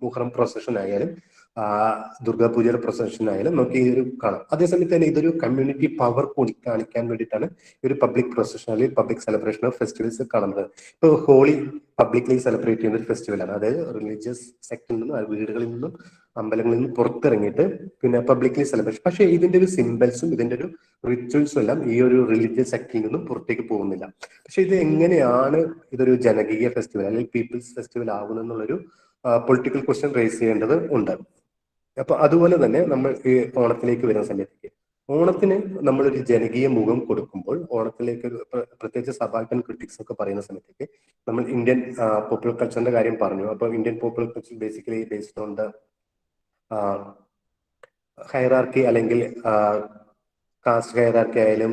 B: മുഹറം പ്രൊസഷൻ ആയാലും ദുർഗാപൂജയുടെ പ്രൊസഷൻ ആയാലും നമുക്ക് ഈ ഒരു കാണാം. അതേസമയത്ത് തന്നെ ഇതൊരു കമ്മ്യൂണിറ്റി പവർ കൂടി കാണിക്കാൻ വേണ്ടിയിട്ടാണ് ഈ ഒരു പബ്ലിക് പ്രൊസഷൻ അല്ലെങ്കിൽ പബ്ലിക് സെലിബ്രേഷൻ ഓഫ് ഫെസ്റ്റിവൽസ് കാണുന്നത്. ഇപ്പോൾ ഹോളി പബ്ലിക്ലി സെലിബ്രേറ്റ് ചെയ്യുന്ന ഒരു ഫെസ്റ്റിവലാണ്. അതായത് റിലീജിയസ് സെക്ടറിൽ നിന്നും വീടുകളിൽ നിന്നും അമ്പലങ്ങളിൽ നിന്നും പുറത്തിറങ്ങിയിട്ട് പിന്നെ പബ്ലിക്ലി സെലിബ്രേഷൻ. പക്ഷേ ഇതിന്റെ ഒരു സിംബൽസും ഇതിന്റെ ഒരു റിച്വൽസും എല്ലാം ഈ ഒരു റിലീജിയസ് സെക്ടറിൽ നിന്നും പുറത്തേക്ക് പോകുന്നില്ല. പക്ഷെ ഇത് എങ്ങനെയാണ് ഇതൊരു ജനകീയ ഫെസ്റ്റിവൽ അല്ലെങ്കിൽ പീപ്പിൾസ് ഫെസ്റ്റിവൽ ആകുന്നെന്നുള്ളൊരു പൊളിറ്റിക്കൽ ക്വസ്റ്റ്യൻ റേസ് ചെയ്യേണ്ടത് ഉണ്ട്. അപ്പൊ അതുപോലെ തന്നെ നമ്മൾ ഈ ഓണത്തിലേക്ക് വരുന്ന സമയത്തേക്ക് ഓണത്തിന് നമ്മളൊരു ജനകീയ മുഖം കൊടുക്കുമ്പോൾ ഓണത്തിലേക്ക് പ്രത്യേകിച്ച് സബാൾട്ടൻ ക്രിറ്റിക്സ് ഒക്കെ പറയുന്ന സമയത്തേക്ക് നമ്മൾ ഇന്ത്യൻ പോപ്പുലർ കൾച്ചറിന്റെ കാര്യം പറഞ്ഞു. അപ്പൊ Indian popular culture basically based on the hierarchy അല്ലെങ്കിൽ കാസ്റ്റ് ഹൈറാർക്കി ആയാലും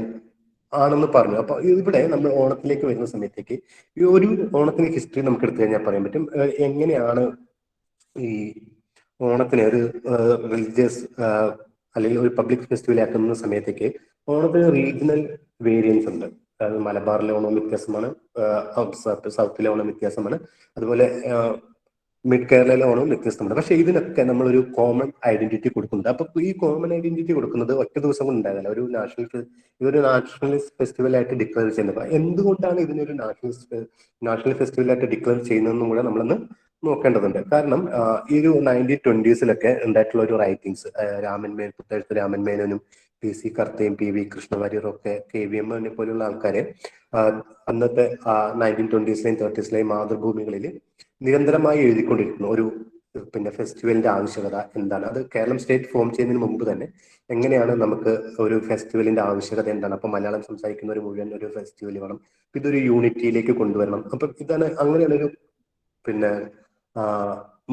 B: ആണെന്ന് പറഞ്ഞു. അപ്പൊ ഇവിടെ നമ്മൾ ഓണത്തിലേക്ക് വരുന്ന സമയത്തേക്ക് ഈ ഒരു ഓണത്തിന് ഹിസ്റ്ററി നമുക്ക് എടുത്തു കഴിഞ്ഞാൽ പറയാൻ പറ്റും എങ്ങനെയാണ് ഈ ഓണത്തിന് ഒരു റിലീജിയസ് അല്ലെങ്കിൽ ഒരു പബ്ലിക് ഫെസ്റ്റിവൽ ആക്കുന്ന സമയത്തേക്ക് ഓണത്തിന് റീജിയണൽ വേരിയൻസ് ഉണ്ട്. അതായത് മലബാറിലെ ഓണം വ്യത്യാസമാണ്, സൗത്തിലെ ഓണം വ്യത്യാസമാണ്, അതുപോലെ മിഡ് കേരളയിലെ ഓണവും വ്യത്യസ്തമാണ്. പക്ഷെ ഇതിനൊക്കെ നമ്മളൊരു കോമൺ ഐഡന്റിറ്റി കൊടുക്കുന്നുണ്ട്. അപ്പൊ ഈ കോമൺ ഐഡന്റിറ്റി കൊടുക്കുന്നത് ഒറ്റ ദിവസം കൊണ്ട് ഉണ്ടായതല്ല. ഇതൊരു നാഷണലിസ്റ്റ് ഫെസ്റ്റിവൽ ആയിട്ട് ഡിക്ലെയർ ചെയ്യുന്നത്. എന്തുകൊണ്ടാണ് ഇതിനൊരു നാഷണൽ ഫെസ്റ്റിവൽ ആയിട്ട് ഡിക്ലെയർ ചെയ്യുന്നതെന്നും കൂടെ നമ്മളൊന്ന് നോക്കേണ്ടതുണ്ട്. കാരണം ഈ ഒരു 1920s ഉണ്ടായിട്ടുള്ള ഒരു റൈറ്റിംഗ്സ്, പുത്തഴുത്ത് രാമൻ മേനോനും PC കർത്തയും PV കൃഷ്ണവാര്യരും ഒക്കെ KVM പോലുള്ള ആൾക്കാരെ അന്നത്തെ 1920s-ലെയും 30s-ലെയും മാതൃഭൂമികളിൽ നിരന്തരമായി എഴുതിക്കൊണ്ടിരിക്കുന്നു ഒരു പിന്നെ ഫെസ്റ്റിവലിന്റെ ആവശ്യകത എന്താണ്. അത് കേരളം സ്റ്റേറ്റ് ഫോം ചെയ്യുന്നതിന് മുമ്പ് തന്നെ എങ്ങനെയാണ് നമുക്ക് ഒരു ഫെസ്റ്റിവലിന്റെ ആവശ്യകത എന്താണ്. അപ്പൊ മലയാളം സംസാരിക്കുന്നവർ മുഴുവൻ ഒരു ഫെസ്റ്റിവൽ വേണം, ഇതൊരു യൂണിറ്റിയിലേക്ക് കൊണ്ടുവരണം. അപ്പൊ ഇതാണ് അങ്ങനെയുള്ളൊരു പിന്നെ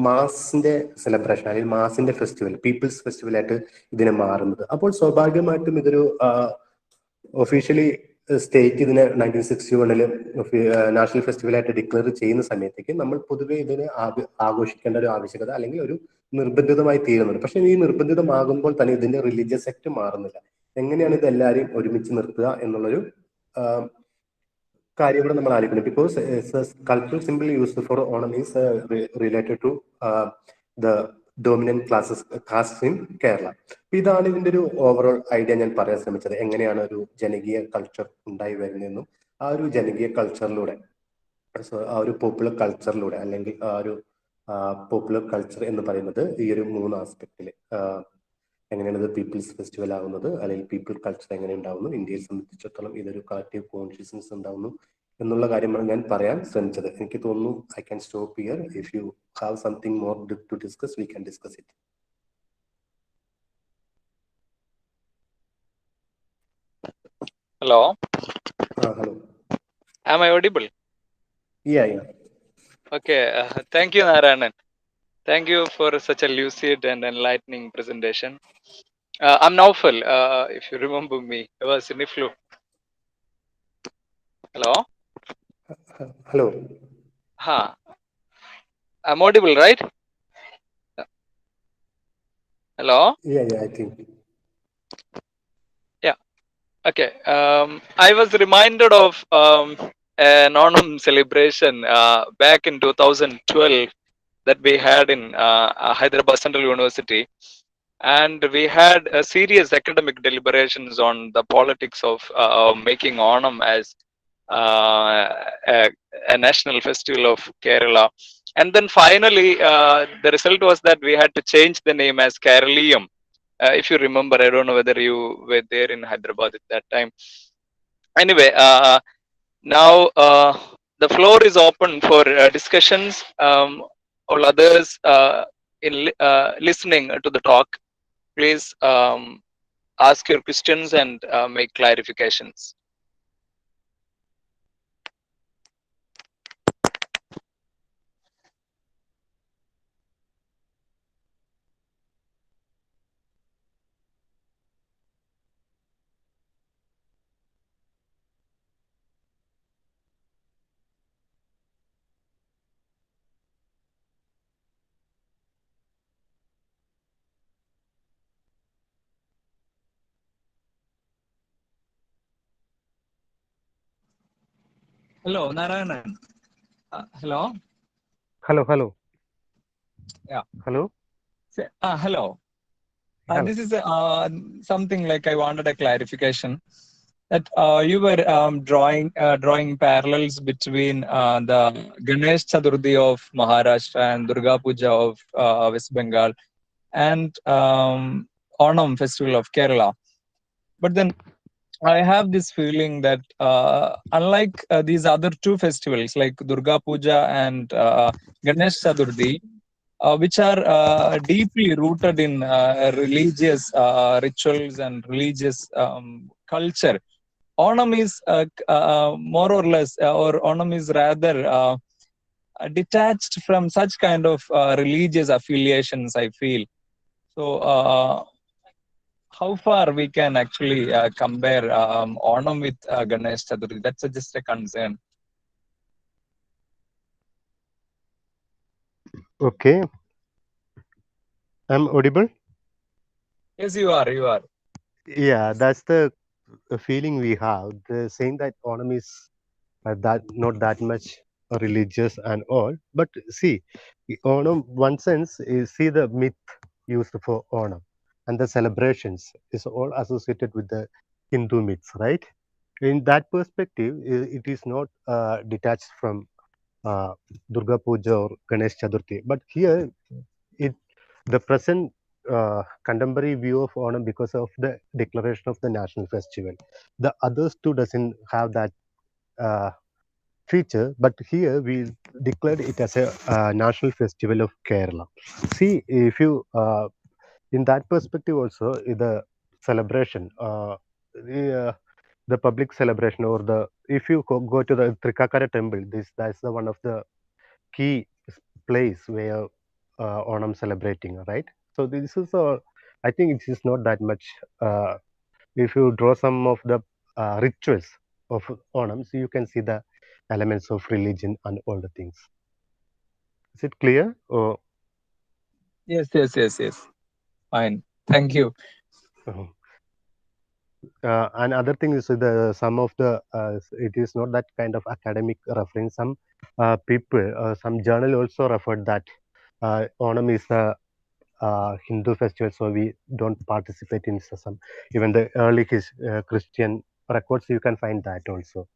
B: മാസിന്റെ സെലിബ്രേഷൻ അല്ലെങ്കിൽ മാസിന്റെ ഫെസ്റ്റിവൽ, പീപ്പിൾസ് ഫെസ്റ്റിവൽ ആയിട്ട് ഇതിനെ മാറുന്നത്. അപ്പോൾ സ്വാഭാവികമായിട്ടും ഇതൊരു ഒഫീഷ്യലി സ്റ്റേറ്റ് ഇതിനെ 1961 നാഷണൽ ഫെസ്റ്റിവൽ ആയിട്ട് ഡിക്ലെയർ ചെയ്യുന്ന സമയത്തേക്ക് നമ്മൾ പൊതുവെ ഇതിനെ ആഘോഷിക്കേണ്ട ഒരു ആവശ്യകത അല്ലെങ്കിൽ ഒരു നിർബന്ധിതമായി തീരുന്നുണ്ട്. പക്ഷെ ഈ നിർബന്ധിതമാകുമ്പോൾ തന്നെ ഇതിന്റെ റിലീജിയസ് സെക്ട് മാറുന്നില്ല. എങ്ങനെയാണ് ഇത് എല്ലാവരെയും ഒരുമിച്ച് നിർത്തുക എന്നുള്ളൊരു കാര്യം കൂടെ നമ്മൾ ആലോചിക്കണം. Because cultural symbol used for Onam is related to the dominant caste in Kerala. അപ്പൊ ഇതാണ് ഇതിന്റെ ഒരു ഓവറോൾ ഐഡിയ ഞാൻ പറയാൻ ശ്രമിച്ചത്. എങ്ങനെയാണ് ഒരു ജനകീയ കൾച്ചർ ഉണ്ടായി വരുന്നതെന്നും ആ ഒരു ജനകീയ കൾച്ചറിലൂടെ, ആ ഒരു പോപ്പുലർ കൾച്ചറിലൂടെ അല്ലെങ്കിൽ ആ ഒരു പോപ്പുലർ കൾച്ചർ എന്ന് പറയുന്നത് ഈ ഒരു 3 ആസ്പെക്റ്റില് എങ്ങനെയാണ് ഇത് പീപ്പിൾസ് ഫെസ്റ്റിവൽ ആവുന്നത് അല്ലെങ്കിൽ പീപ്പിൾ കൾച്ചർ എങ്ങനെ ഉണ്ടാവുന്നു, ഇന്ത്യയെ സംബന്ധിച്ചിടത്തോളം ഇതൊരു കളക്റ്റീവ് കോൺഷ്യസ്നസ് ഉണ്ടാവുന്നു എന്നുള്ള കാര്യമാണ് ഞാൻ പറയാൻ ശ്രമിച്ചത്. എനിക്ക് തോന്നുന്നു I can stop here. If you have something more to discuss we can discuss it.
C: Hello.
B: Hello.
C: Am I audible?
B: Yeah.
C: Okay. Thank you, Narayanan. Thank you for such a lucid and enlightening presentation. I'm Naufal, if you remember me. I was in IFLU. Hello?
B: Hello.
C: I'm audible, right? Hello?
B: Yeah, I think.
C: Yeah. Okay. I was reminded of an Onam celebration back in 2012 that we had in Hyderabad Central University. And we had a serious academic deliberations on the politics of making Onam as a national festival of Kerala. And then finally, the result was that we had to change the name as Keralium. If you remember, I don't know whether you were there in Hyderabad at that time. Anyway, now the floor is open for discussions. All others listening to the talk, please ask your questions and make clarifications.
D: Hello, Narayanan. Hello.
B: Hello.
D: Yeah.
B: Hello.
D: Hello.
B: Hello.
D: This is something like I wanted a clarification that you were drawing parallels between the Ganesh Chaturthi of Maharashtra and Durga Puja of West Bengal and Onam festival of Kerala. But then I have this feeling that unlike these other two festivals like Durga Puja and Ganesh Chaturthi, which are deeply rooted in religious rituals and religious culture, Onam is more or less, or Onam is rather detached from such kind of religious affiliations, I feel. So, how far we can actually compare Onam with Ganesh Chaturthi? That's just a concern.
B: Okay. I'm audible.
D: Yes, you are. You are.
B: Yeah, that's the feeling we have. The saying that Onam is that not that much religious and all. But see, Onam, one sense is see the myth used for Onam and the celebrations is all associated with the Hindu myths, right? In that perspective, it is not detached from Durga Puja or Ganesh Chaturthi. But here, it the present contemporary view of Onam because of the declaration of the national festival. The others two doesn't have that uh, feature, but here we declared it as a national festival of Kerala. See, if you in that perspective also the celebration, the public celebration or the if you go to the Trikakara temple, that's the one of the key place where Onam celebrating, right? So this is I think it is not that much. If you draw some of the rituals of Onam, so you can see the elements of religion and all the things. Is it clear? Or
D: Yes. Fine. Thank you.
B: another thing is the some of the it is not that kind of academic reference. Some people, some journal also referred that Onam is a Hindu festival, so we don't participate in some. Even the early Christian records, you can find that also.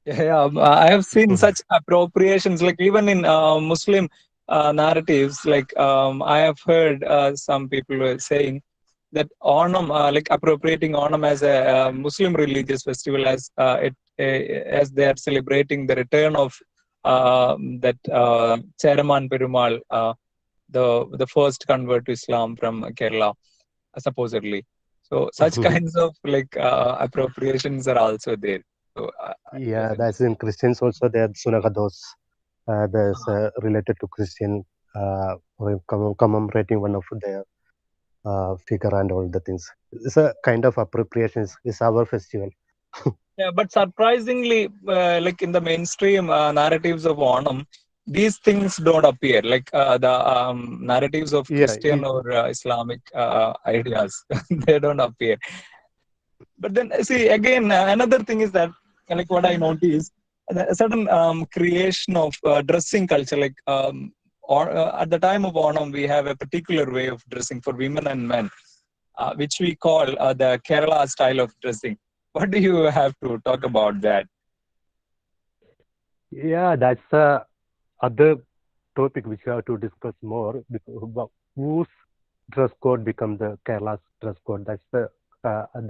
D: Yeah, I have seen such appropriations, like even in Muslim narratives. Like I have heard some people were saying that Onam, like appropriating Onam as a Muslim religious festival, as they are celebrating the return of that Cheraman Perumal, the first convert to Islam from Kerala, supposedly. So such kinds of like appropriations are also there. So
B: Yeah, that's in Christians also. They are Sunagados. There's related to Christian commemorating one of their figure and all the things. It's a kind of appropriation. It's our festival.
D: yeah, but surprisingly, like in the mainstream narratives of Onam, these things don't appear. Like the narratives of
B: Yeah,
D: Christian or Islamic ideas, they don't appear. But then, see, again, another thing is that, like what I noticed, a certain creation of dressing culture. Like at the time of Onam, we have a particular way of dressing for women and men, which we call the Kerala style of dressing. What do you have to talk about that?
E: Yeah, that's other topic which we have to discuss more. Because whose dress code becomes the Kerala's dress code? That's the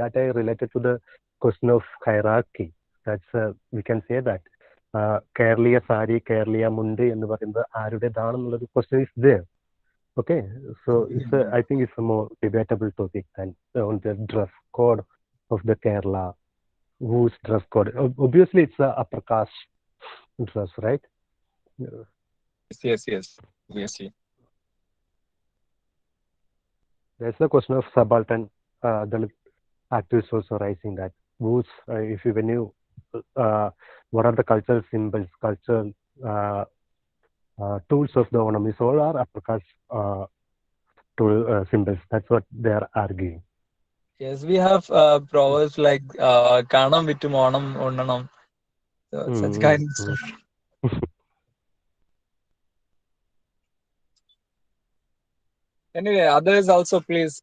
E: that I related to the question of hierarchy. That's we can say that Keraliya sari, Keraliya mundi എന്ന് പറയുന്നത് ആരുടേതാണെന്നുള്ളൊരു question is there. Okay, so it's I think it's a more debatable topic than on the dress code of the Kerala. Whose dress code? Obviously, it's the upper caste dress, right?
D: Yes, obviously.
E: There's the question of subaltern Dalit activists also raising that whose if you when you what are the cultural symbols, cultural tools of the Onam is all are upper caste tool symbols. That's what they are arguing.
D: Yes, we have proverbs like Kanam Vittum Onam Undanam. So such kind of stuff. Anyway, others also please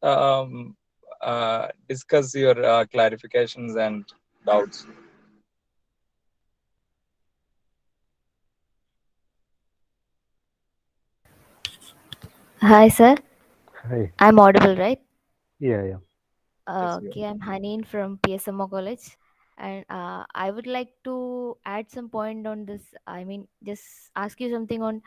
D: discuss your clarifications and doubts.
F: Hi, sir.
E: Hi.
F: I'm audible, right?
E: Yeah.
D: Yes,
F: Okay, I'm Haneen from PSMO College, and I would like to add some point on this. I mean, just ask you something on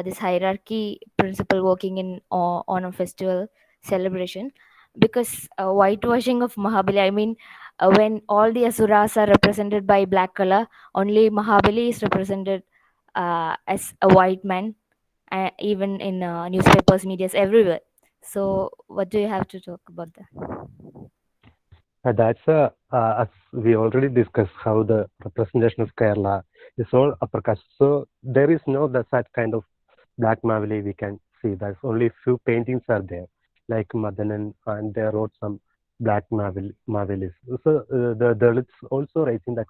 F: this hierarchy principle working in Onam festival celebration, because whitewashing of Mahabali. I mean, when all the asuras are represented by black color, only Mahabali is represented as a white man, even in newspapers, medias, everywhere. So, what do you have to talk about that?
E: That's as we already discussed how the representation of Kerala is all upper caste. So there is no that kind of black Mavali we can see. There's only few paintings are there, like Madanan, and they wrote some black Mavalis. So the Dalits also raising that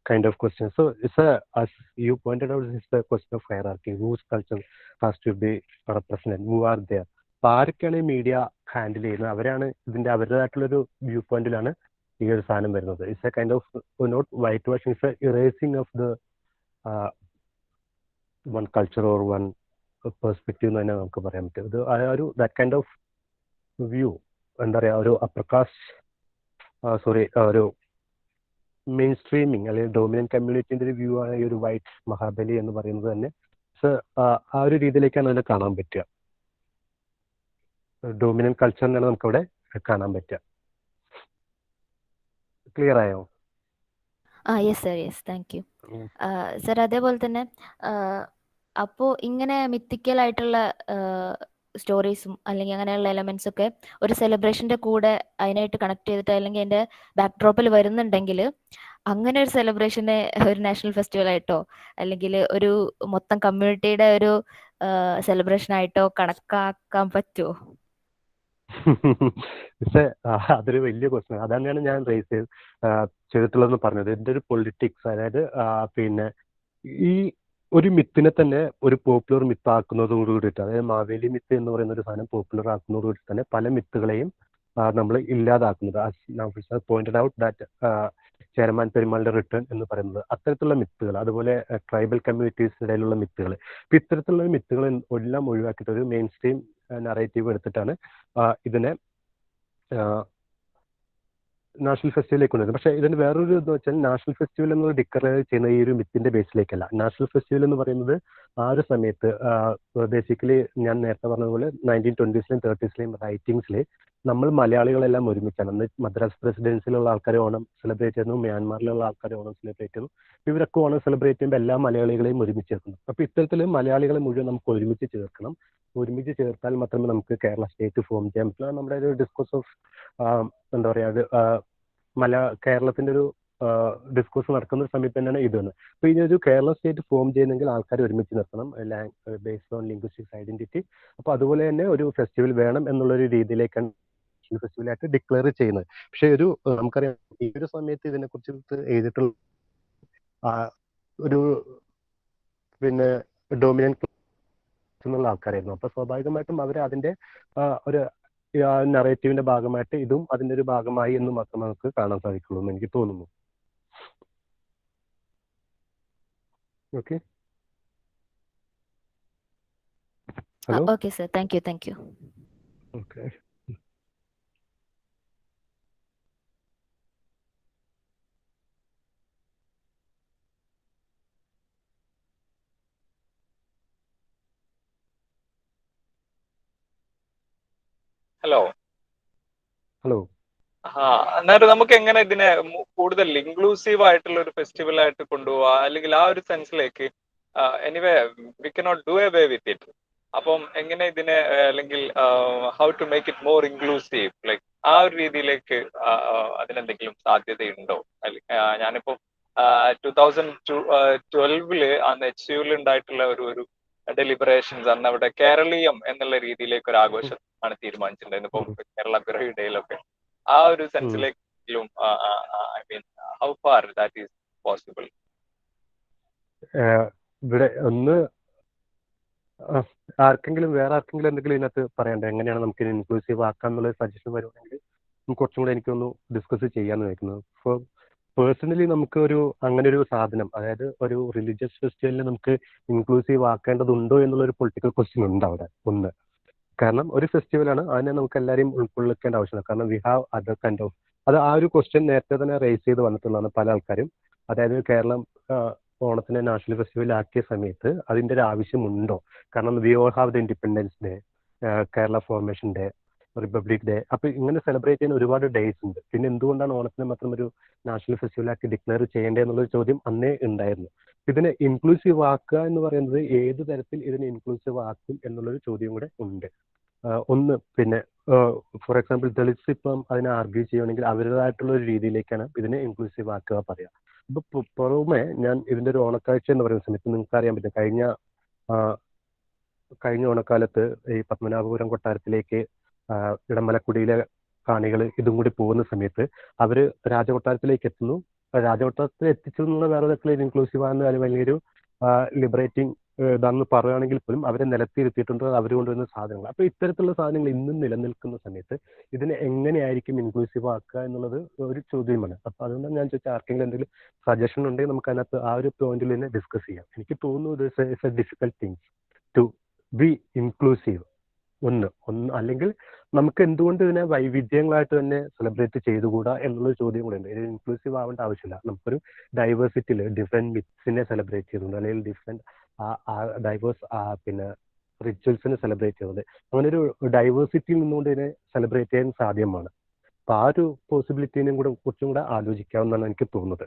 E: kind of question. So it's as you pointed out, it's a question of hierarchy. Whose culture has to be represented? Who are there? അപ്പൊ ആരൊക്കെയാണ് ഈ media handle ചെയ്യുന്നത് അവരാണ് ഇതിന്റെ അവരുടേതായിട്ടുള്ളൊരു view പോയിന്റിലാണ് ഈ ഒരു സാധനം വരുന്നത്. It's a kind of not whitewashing, it's a erasing of the one culture or one perspective എന്ന് തന്നെ നമുക്ക് പറയാൻ പറ്റും. ഇത് ആ ഒരു ദാറ്റ് കൈൻഡ് ഓഫ് വ്യൂ എന്താ പറയുക, ഒരു അപ്പർ കാസ്റ്റ് ഒരു മെയിൻ സ്ട്രീമിങ് അല്ലെങ്കിൽ ഡോമിനന്റ് കമ്മ്യൂണിറ്റിന്റെ ഒരു വ്യൂ ആണ് ഈ ഒരു വൈറ്റ് മഹാബലി എന്ന് പറയുന്നത് തന്നെ. ആ ഒരു രീതിയിലേക്കാണ് അതിനെ കാണാൻ പറ്റുക. ഡോമിനന്റ് കൾച്ചറിനാണ് നമുക്കവിടെ കാണാൻ പറ്റുക. ക്ലിയർ ആയോ?
F: Yes sir, yes, thank you sir. അതേപോലെ തന്നെ അപ്പോൾ ഇങ്ങനെ മിത്തിക്കൽ ആയിട്ടുള്ള സ്റ്റോറീസും അല്ലെങ്കിൽ അങ്ങനെയുള്ള എലമെന്റ്സ് ഒക്കെ ഒരു സെലിബ്രേഷന്റെ കൂടെ അതിനായിട്ട് കണക്ട് ചെയ്തിട്ട് അല്ലെങ്കിൽ അതിന്റെ ബാക്ക്ഡ്രോപ്പിൽ വരുന്നുണ്ടെങ്കിൽ അങ്ങനെ ഒരു സെലിബ്രേഷനെ ഒരു നാഷണൽ ഫെസ്റ്റിവൽ ആയിട്ടോ അല്ലെങ്കിൽ ഒരു മൊത്തം കമ്മ്യൂണിറ്റിയുടെ ഒരു സെലിബ്രേഷൻ ആയിട്ടോ കണക്കാക്കാൻ പറ്റുമോ?
E: പക്ഷേ അതൊരു വലിയ ക്വസ്റ്റ്യൻ. അതന്നെയാണ് ഞാൻ റേസ് ചെയ്തിട്ടുള്ളതെന്ന് പറഞ്ഞത്. ഇതിന്റെ ഒരു പൊളിറ്റിക്സ്, അതായത് പിന്നെ ഈ ഒരു മിത്തിനെ തന്നെ ഒരു പോപ്പുലർ മിത്ത് ആക്കുന്നതോട് കൂടിയിട്ട്, അതായത് മാവേലി മിത്ത് എന്ന് പറയുന്ന ഒരു സാധനം പോപ്പുലർ ആക്കുന്നതോട് കൂടി തന്നെ പല മിത്തുകളെയും നമ്മൾ ഇല്ലാതാക്കുന്നത്. പോയിന്റഡ് ഔട്ട് ദാറ്റ് ചേരമാൻ പെരുമാളുടെ റിട്ടേൺ എന്ന് പറയുന്നത് അത്തരത്തിലുള്ള മിത്തുകൾ, അതുപോലെ ട്രൈബൽ കമ്മ്യൂണിറ്റീസ് ഇടയിലുള്ള മിത്തുകൾ, ഇപ്പൊ ഇത്തരത്തിലുള്ള മിത്തുകൾ എല്ലാം ഒഴിവാക്കിയിട്ട് ഒരു മെയിൻ സ്ട്രീം നറേറ്റീവ് എടുത്തിട്ടാണ് ഇതിനെ നാഷണൽ ഫെസ്റ്റിവലിലേക്ക് കൊണ്ടുവരുന്നത്. പക്ഷേ ഇതിന് വേറൊരു എന്ന് വെച്ചാൽ നാഷണൽ ഫെസ്റ്റിവൽ എന്നത് ഡിക്ലെയർ ചെയ്യുന്ന ഈ ഒരു മിത്തിന്റെ ബേസിലേക്കല്ല. നാഷണൽ ഫെസ്റ്റിവൽ എന്ന് പറയുന്നത് ആ ഒരു സമയത്ത് ബേസിക്കലി ഞാൻ നേരത്തെ പറഞ്ഞതുപോലെ 1920s 30s റൈറ്റിംഗ്സിൽ നമ്മൾ മലയാളികളെല്ലാം ഒരുമിച്ചാണ്. അന്ന് മദ്രാസ് പ്രസിഡൻസിലുള്ള ആൾക്കാർ ഓണം സെലിബ്രേറ്റ് ചെയ്യുന്നു, മ്യാൻമാറിലുള്ള ആൾക്കാർ ഓണം സെലിബ്രേറ്റ് ചെയ്യുന്നു. ഇവരൊക്കെ ഓണം സെലിബ്രേറ്റ് ചെയ്യുമ്പോൾ എല്ലാ മലയാളികളെയും ഒരുമിച്ച് ചേർക്കുന്നു. അപ്പോൾ ഇത്തരത്തിൽ മലയാളികളെ മുഴുവൻ നമുക്ക് ഒരുമിച്ച് ചേർക്കണം. ഒരുമിച്ച് ചേർത്താൽ മാത്രമേ നമുക്ക് കേരള സ്റ്റേറ്റ് ഫോം ചെയ്യാൻ പറ്റുള്ളൂ. നമ്മുടെ ഒരു ഡിസ്കോഴ്സ് ഓഫ് എന്താ പറയുക, കേരളത്തിന്റെ ഒരു ഡിസ്കോഴ്സ് നടക്കുന്ന ഒരു സമയത്ത് തന്നെയാണ് ഇതെന്ന്. അപ്പോൾ ഇനി ഒരു കേരള സ്റ്റേറ്റ് ഫോം ചെയ്യുന്നെങ്കിൽ ആൾക്കാർ ഒരുമിച്ച് നിർത്തണം, ബേസ്ഡ് ഓൺ ലിംഗ്വിസ്റ്റിക്സ് ഐഡന്റിറ്റി. അപ്പോൾ അതുപോലെ തന്നെ ഒരു ഫെസ്റ്റിവൽ വേണം എന്നുള്ളൊരു രീതിയിലേക്കാണ് ഫെസ്റ്റിവലായിട്ട് ഡിക്ലെയർ ചെയ്യുന്നത്. പക്ഷെ നമുക്കറിയാം ഈ ഒരു സമയത്ത് ഇതിനെക്കുറിച്ച് എഴുതിയിട്ടുള്ള ഒരു പിന്നെ ഡോമിനന്റ് എന്നുള്ള ആൾക്കാരായിരുന്നു. അപ്പൊ സ്വാഭാവികമായിട്ടും അവർ അതിന്റെ ഒരു നറേറ്റീവിന്റെ ഭാഗമായിട്ട് ഇതും അതിന്റെ ഒരു ഭാഗമായി എന്ന് മാത്രമേ നമുക്ക് കാണാൻ സാധിക്കുള്ളൂ എന്ന് എനിക്ക് തോന്നുന്നു. Okay. Hello.
F: Okay, sir. Thank you. Thank you.
E: Okay.
C: Hello.
E: Hello.
C: അന്നേരം നമുക്ക് എങ്ങനെ ഇതിനെ കൂടുതൽ ഇൻക്ലൂസീവ് ആയിട്ടുള്ള ഒരു ഫെസ്റ്റിവൽ ആയിട്ട് കൊണ്ടുപോവാ, അല്ലെങ്കിൽ ആ ഒരു സെൻസിലേക്ക് anyway we cannot do away with it. അപ്പം എങ്ങനെ ഇതിനെ അല്ലെങ്കിൽ how to make it more inclusive, like ആ ഒരു രീതിയിലേക്ക് അതിനെന്തെങ്കിലും സാധ്യതയുണ്ടോ? ഞാനിപ്പോ 2012 അന്ന് HCUവിൽ ഉണ്ടായിട്ടുള്ള ഒരു ഡെലിബറേഷൻസ്, അന്ന് അവിടെ കേരളീയം എന്നുള്ള രീതിയിലേക്ക് ഒരു ആഘോഷം ആണ് തീരുമാനിച്ചിട്ടുണ്ടായിരുന്നു. ഇപ്പം കേരള പിറവി ഡേയിലൊക്കെ ആ ഒരു സെൻസിലേക്കും I mean how far that is possible?
E: ഇവിടെ ഒന്ന് വേറെ ആർക്കെങ്കിലും എന്തെങ്കിലും ഇതിനകത്ത് പറയണ്ടേ, എങ്ങനെയാണ് നമുക്ക് ഇൻക്ലൂസീവ് ആക്കാൻ എന്നുള്ള സജഷൻ വരുവാണെങ്കിൽ നമുക്ക് കുറച്ചും കൂടെ എനിക്കൊന്ന് ഡിസ്കസ് ചെയ്യാന്ന് വെക്കുന്നത്. ഇപ്പോൾ പേഴ്സണലി നമുക്ക് അങ്ങനെ ഒരു സാധനം, അതായത് ഒരു റിലീജിയസ് ഫെസ്റ്റിവലിന് നമുക്ക് ഇൻക്ലൂസീവ് ആക്കേണ്ടതുണ്ടോ എന്നുള്ളൊരു പൊളിറ്റിക്കൽ ക്വസ്റ്റ്യൻ ഉണ്ട് അവിടെ. ഒന്ന്, കാരണം ഒരു ഫെസ്റ്റിവലാണ്, അതിനെ നമുക്ക് എല്ലാവരെയും ഉൾക്കൊള്ളിക്കേണ്ട ആവശ്യമില്ല. കാരണം we have other kind of, അത് ആ ഒരു ക്വസ്റ്റ്യൻ നേരത്തെ തന്നെ റേസ് ചെയ്ത് വന്നിട്ടുള്ളതാണ് പല ആൾക്കാരും. അതായത് കേരളം ഓണത്തിനെ നാഷണൽ ഫെസ്റ്റിവൽ ആക്കിയ സമയത്ത് അതിൻ്റെ ഒരു ആവശ്യമുണ്ടോ? കാരണം we all have the independence day, Kerala formation day, republic day. അപ്പൊ ഇങ്ങനെ സെലിബ്രേറ്റ് ചെയ്യുന്ന ഒരുപാട് ഡേയ്സ് ഉണ്ട്. പിന്നെ എന്തുകൊണ്ടാണ് ഓണത്തിനെ മാത്രം ഒരു നാഷണൽ ഫെസ്റ്റിവൽ ആക്കി ഡിക്ലെയർ ചെയ്യേണ്ടത് എന്നുള്ളൊരു ചോദ്യം അന്നേ ഉണ്ടായിരുന്നു. ഇതിനെ ഇൻക്ലൂസീവ് ആക്കുക എന്ന് പറയുന്നത് ഏത് തരത്തിൽ ഇതിനെ ഇൻക്ലൂസീവ് ആക്കും എന്നുള്ളൊരു ചോദ്യം കൂടെ ഉണ്ട്. ഒന്ന്, പിന്നെ ഫോർ എക്സാമ്പിൾ ദളിറ്റ്സ് ഇപ്പം അതിനെ ആർഗ്യൂ ചെയ്യുകയാണെങ്കിൽ അവരുടേതായിട്ടുള്ള ഒരു രീതിയിലേക്കാണ് ഇതിനെ ഇൻക്ലൂസീവ് ആക്കുക പറയാം. അപ്പൊ പുറമെ ഞാൻ ഇതിന്റെ ഒരു ഓണക്കാഴ്ച എന്ന് പറയുന്ന സമയത്ത് നിങ്ങൾക്ക് അറിയാൻ പറ്റും, കഴിഞ്ഞ ഓണക്കാലത്ത് ഈ പത്മനാഭപുരം കൊട്ടാരത്തിലേക്ക് ഇടമലക്കുടിയിലെ കാണികൾ ഇതും കൂടി പോകുന്ന സമയത്ത് അവര് രാജകൊട്ടാരത്തിലേക്ക് എത്തുന്നു. രാജകൊട്ടാരത്തിൽ എത്തിച്ചെന്നുള്ള വേറെ തരത്തിലുള്ള ഇൻക്ലൂസീവ് ആണെന്ന് അത് വലിയൊരു ലിബറേറ്റിംഗ് ഇതാണെന്ന് പറയുകയാണെങ്കിൽ പോലും അവരെ നിലത്തിരുത്തിയിട്ടുണ്ട് അവർ കൊണ്ടുവരുന്ന സാധനങ്ങൾ. അപ്പൊ ഇത്തരത്തിലുള്ള സാധനങ്ങൾ ഇന്നും നിലനിൽക്കുന്ന സമയത്ത് ഇതിനെ എങ്ങനെയായിരിക്കും ഇൻക്ലൂസീവ് ആക്കുക എന്നുള്ളത് ഒരു ചോദ്യമാണ്. അപ്പൊ അതുകൊണ്ടാണ് ഞാൻ ചോദിച്ചാൽ ആർക്കെങ്കിലും എന്തെങ്കിലും സജഷൻ ഉണ്ടെങ്കിൽ നമുക്ക് അതിനകത്ത് ആ ഒരു പോയിന്റിൽ തന്നെ ഡിസ്കസ് ചെയ്യാം. എനിക്ക് തോന്നുന്നു it's a difficult thing to be inclusive. ഒന്ന് അല്ലെങ്കിൽ നമുക്ക് എന്തുകൊണ്ട് ഇതിനെ വൈവിധ്യങ്ങളായിട്ട് തന്നെ സെലിബ്രേറ്റ് ചെയ്തുകൂടാ എന്നുള്ളൊരു ചോദ്യം കൂടെ ഉണ്ട്. ഇത് ഇൻക്ലൂസീവ് ആവേണ്ട ആവശ്യമില്ല. നമുക്കൊരു ഡൈവേഴ്സിറ്റിയിൽ ഡിഫറെന്റ് മിത്സിനെ സെലിബ്രേറ്റ് ചെയ്തുകൊണ്ട്, അല്ലെങ്കിൽ ഡിഫറെന്റ് ഡൈവേഴ്സ് പിന്നെ റിച്വൽസിനെ സെലിബ്രേറ്റ് ചെയ്യുന്നത്, അങ്ങനെ ഒരു ഡൈവേഴ്സിറ്റിയിൽ നിന്നുകൊണ്ട് ഇതിനെ സെലിബ്രേറ്റ് ചെയ്യാൻ സാധ്യമാണ്. അപ്പൊ ആ ഒരു പോസിബിലിറ്റിനെയും കൂടെ കുറച്ചും കൂടെ ആലോചിക്കാവുന്നതാണ് എനിക്ക് തോന്നുന്നത്.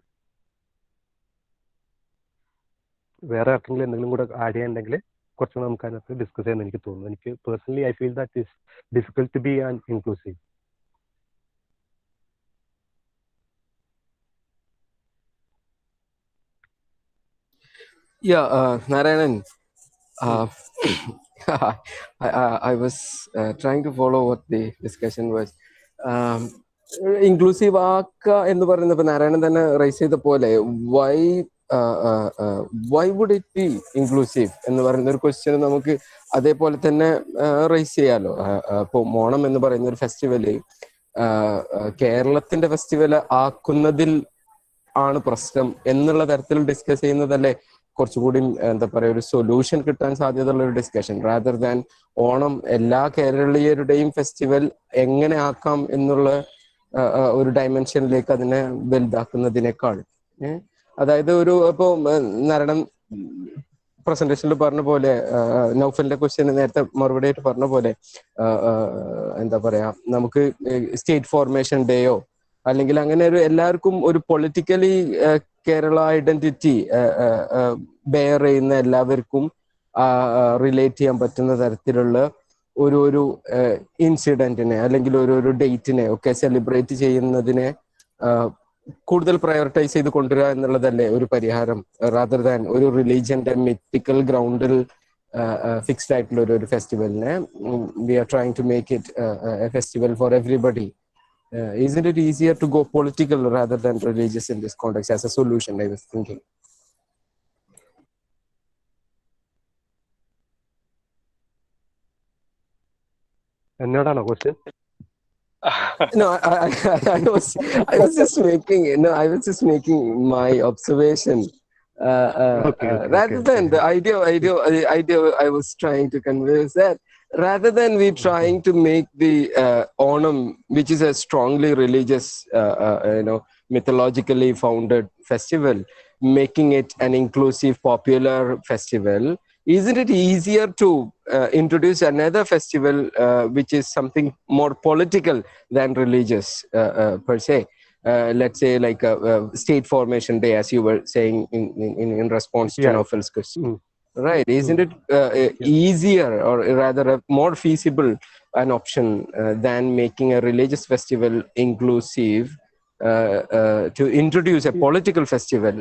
E: വേറെ ആർക്കെങ്കിലും എന്തെങ്കിലും കൂടെ ആഡ് ചെയ്യാനുണ്ടെങ്കിൽ കുറച്ചും നമുക്ക് അതിനകത്ത് ഡിസ്കസ് ചെയ്യാമെന്ന് എനിക്ക് തോന്നുന്നു. എനിക്ക് personally I feel that is difficult to be an inclusive.
A: Yeah, Narayanan, I was trying to follow what the discussion was. Inclusive ആക്കുക എന്ന് പറയുന്നത് ഇപ്പൊ നാരായണൻ തന്നെ റൈസ് ചെയ്ത പോലെ why would it be inclusive എന്ന് പറയുന്ന ഒരു ക്വസ്റ്റ്യൻ നമുക്ക് അതേപോലെ തന്നെ റൈസ് ചെയ്യാലോ. ഇപ്പൊ ഓണം എന്ന് പറയുന്ന ഒരു ഫെസ്റ്റിവല് കേരളത്തിന്റെ ഫെസ്റ്റിവൽ ആക്കുന്നതിൽ ആണ് പ്രശ്നം എന്നുള്ള തരത്തിൽ ഡിസ്കസ് ചെയ്യുന്നതല്ലേ കുറച്ചുകൂടി എന്താ പറയുക ഒരു സൊല്യൂഷൻ കിട്ടാൻ സാധ്യതയുള്ള ഒരു ഡിസ്കഷൻ, റാദർ ദാൻ ഓണം എല്ലാ കേരളീയരുടെയും ഫെസ്റ്റിവൽ എങ്ങനെ ആക്കാം എന്നുള്ള ഒരു ഡയമെൻഷനിലേക്ക് അതിനെ വലുതാക്കുന്നതിനേക്കാൾ. അതായത് ഇപ്പോ നാരായണൻ പ്രസന്റേഷനിൽ പറഞ്ഞ പോലെ, നൗഫലിന്റെ ക്വസ്റ്റ്യന് നേരത്തെ മറുപടി ആയിട്ട് പറഞ്ഞ പോലെ, എന്താ പറയാ, നമുക്ക് സ്റ്റേറ്റ് ഫോർമേഷൻ ഡേയോ അല്ലെങ്കിൽ അങ്ങനെ ഒരു എല്ലാവർക്കും ഒരു പൊളിറ്റിക്കലി കേരള ഐഡന്റിറ്റി ബെയർ ചെയ്യുന്ന എല്ലാവർക്കും റിലേറ്റ് ചെയ്യാൻ പറ്റുന്ന തരത്തിലുള്ള ഒരു ഇൻസിഡന്റിനെ അല്ലെങ്കിൽ ഒരു ഡേറ്റിനെ ഒക്കെ സെലിബ്രേറ്റ് ചെയ്യുന്നതിനെ കൂടുതൽ പ്രയോറിറ്റൈസ് ചെയ്ത് കൊണ്ടുവരിക എന്നുള്ളതല്ലേ ഒരു പരിഹാരം, റാദർ ദാൻ ഒരു റിലീജിയന്റെ മിത്തിക്കൽ ഗ്രൗണ്ടിൽ ഫിക്സ്ഡ് ആയിട്ടുള്ള ഒരു ഫെസ്റ്റിവലിനെ we are trying to make it a festival for everybody. Isn't it easier to go political rather than religious in this context as a solution, I was thinking?
E: എന്നോടാണോ question?
A: No, I was just making, I was just making my observation.
E: Okay.
A: Rather than the idea I was trying to convey is that rather than we trying to make the Onam, which is a strongly religious, mythologically founded festival, making it an inclusive, popular festival, isn't it easier to introduce another festival which is something more political than religious per se? Let's say like a state formation day, as you were saying in response to
E: Yeah.
A: Naufel's question. Right? Isn't it easier, or rather more feasible, an option than making a religious festival inclusive to introduce a political festival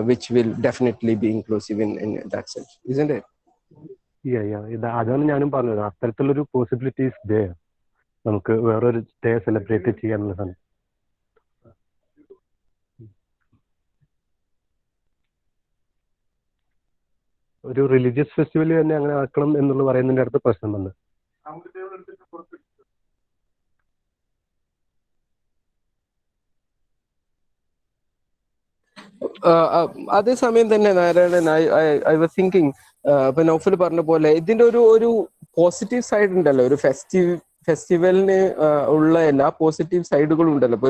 A: which will definitely be inclusive in that sense, isn't it?
E: അതാണ് ഞാനും പറഞ്ഞത്. അത്തരത്തിലൊരു possibilities day നമുക്ക് വേറൊരു day celebrate ചെയ്യാന്നുള്ളതാണ്. ഒരു religious festival തന്നെ അങ്ങനെ ആക്കണം എന്നുള്ള പറയുന്നതിന്റെ അടുത്ത് പ്രശ്നം വന്ന്.
A: അതേസമയം തന്നെ നാരായണൻ, ഐ വാസ് തിങ്കിങ്, ഇപ്പൊ നൗഫൽ പറഞ്ഞ പോലെ ഇതിന്റെ ഒരു പോസിറ്റീവ് സൈഡ് ഉണ്ടല്ലോ. ഒരു ഫെസ്റ്റിവലിന് ഉള്ള എല്ലാ പോസിറ്റീവ് സൈഡുകളും ഉണ്ടല്ലോ. ഇപ്പൊ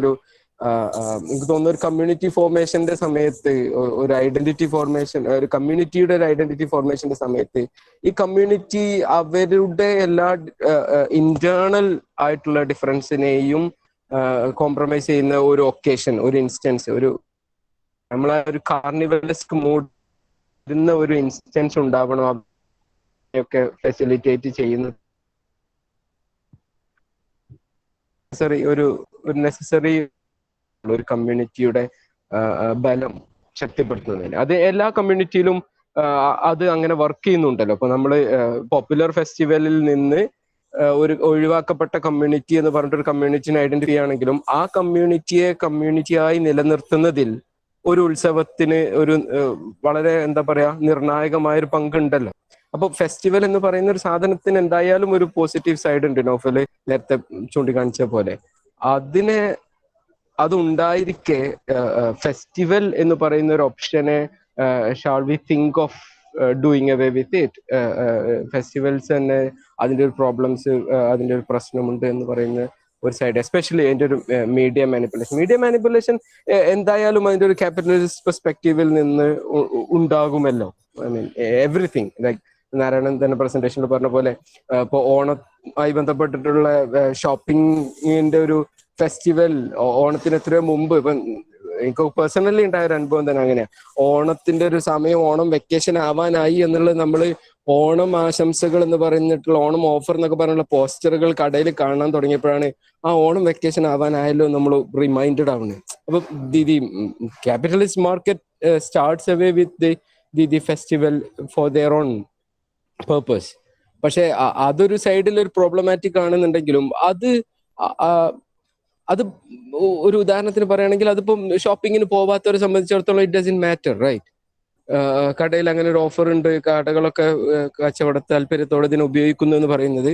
A: എനിക്ക് തോന്നുന്നു ഒരു കമ്മ്യൂണിറ്റി ഫോർമേഷന്റെ സമയത്ത്, ഒരു ഐഡന്റിറ്റി ഫോർമേഷൻ, ഒരു കമ്മ്യൂണിറ്റിയുടെ ഒരു ഐഡന്റിറ്റി ഫോർമേഷന്റെ സമയത്ത് ഈ കമ്മ്യൂണിറ്റി അവരുടെ എല്ലാ ഇന്റേണൽ ആയിട്ടുള്ള ഡിഫറൻസിനെയും കോംപ്രമൈസ് ചെയ്യുന്ന ഒരു ഒക്കേഷൻ, ഒരു ഇൻസ്റ്റൻസ്, നമ്മളെ ഒരു കാർണിവലിസ്ക് മൂഡ് ഇരുന്ന ഒരു ഇൻസ്റ്റൻസ് ഉണ്ടാവണം. ഒക്കെ ഫെസിലിറ്റേറ്റ് ചെയ്യുന്ന ഒരു നെസസറി ഒരു കമ്മ്യൂണിറ്റിയുടെ ബലം ശക്തിപ്പെടുത്തുന്നതിന് അത് എല്ലാ കമ്മ്യൂണിറ്റിയിലും അത് അങ്ങനെ വർക്ക് ചെയ്യുന്നുണ്ടല്ലോ. അപ്പൊ നമ്മള് പോപ്പുലർ ഫെസ്റ്റിവലിൽ നിന്ന് ഒരു ഒഴിവാക്കപ്പെട്ട കമ്മ്യൂണിറ്റി എന്ന് പറഞ്ഞിട്ടൊരു കമ്മ്യൂണിറ്റിനെ ഐഡന്റിഫൈ ആണെങ്കിലും ആ കമ്മ്യൂണിറ്റിയെ കമ്മ്യൂണിറ്റിയായി നിലനിർത്തുന്നതിൽ ഒരു ഉത്സവത്തിന് ഒരു വളരെ എന്താ പറയാ നിർണായകമായ ഒരു പങ്കുണ്ടല്ലോ. അപ്പൊ ഫെസ്റ്റിവൽ എന്ന് പറയുന്ന ഒരു സാധനത്തിന് എന്തായാലും ഒരു പോസിറ്റീവ് സൈഡ് ഉണ്ട്. നോഫല് നേരത്തെ ചൂണ്ടിക്കാണിച്ച പോലെ അതുണ്ടായിരിക്കെ ഫെസ്റ്റിവൽ എന്ന് പറയുന്ന ഒരു ഓപ്ഷനെ shall we think of doing away with it? Festivals തന്നെ അതിന്റെ ഒരു പ്രോബ്ലംസ്, അതിന്റെ ഒരു പ്രശ്നമുണ്ട് എന്ന് പറയുന്ന ഒരു സൈഡ്, എസ്പെഷ്യലി അതിന്റെ ഒരു മീഡിയ മാനിപ്പുലേഷൻ എന്തായാലും അതിന്റെ ഒരു ക്യാപിറ്റലിസ്റ്റ് പെർസ്പെക്റ്റീവിൽ നിന്ന് ഉണ്ടാകുമല്ലോ. I mean everything, like Narayanan തന്നെ പ്രസന്റേഷനിൽ പറഞ്ഞ പോലെ ഇപ്പൊ ഓണമായി ബന്ധപ്പെട്ടിട്ടുള്ള ഷോപ്പിങ്ങിന്റെ ഒരു ഫെസ്റ്റിവൽ ഓണത്തിന് എത്രയോ മുമ്പ്, ഇപ്പം എനിക്ക് പേഴ്സണലി ഉണ്ടായ ഒരു അനുഭവം തന്നെ അങ്ങനെയാ. ഓണത്തിന്റെ ഒരു സമയം, ഓണം വെക്കേഷൻ ആവാനായി എന്നുള്ളത് നമ്മള് ഓണം ആശംസകൾ എന്ന് പറഞ്ഞിട്ടുള്ള ഓണം ഓഫർ എന്നൊക്കെ പറഞ്ഞുള്ള പോസ്റ്ററുകൾ കടയിൽ കാണാൻ തുടങ്ങിയപ്പോഴാണ് ആ ഓണം വെക്കേഷൻ ആവാനായല്ലോ നമ്മൾ റിമൈൻഡഡ് ആവുന്നത്. അപ്പൊ the capitalist market starts away with the festival for their own purpose. പക്ഷെ അതൊരു സൈഡിൽ ഒരു പ്രോബ്ലമാറ്റിക് ആണെന്നുണ്ടെങ്കിലും അത് ഒരു ഉദാഹരണത്തിന് പറയുകയാണെങ്കിൽ അതിപ്പം ഷോപ്പിങ്ങിന് പോവാത്തവരെ സംബന്ധിച്ചിടത്തോളം ഇറ്റ് ഡസന്റ് മാറ്റർ, റൈറ്റ്? കടയിൽ അങ്ങനെ ഒരു ഓഫർ ഉണ്ട്, കടകളൊക്കെ കച്ചവട താല്പര്യത്തോടെ ഇതിനെ ഉപയോഗിക്കുന്നു എന്ന് പറയുന്നത്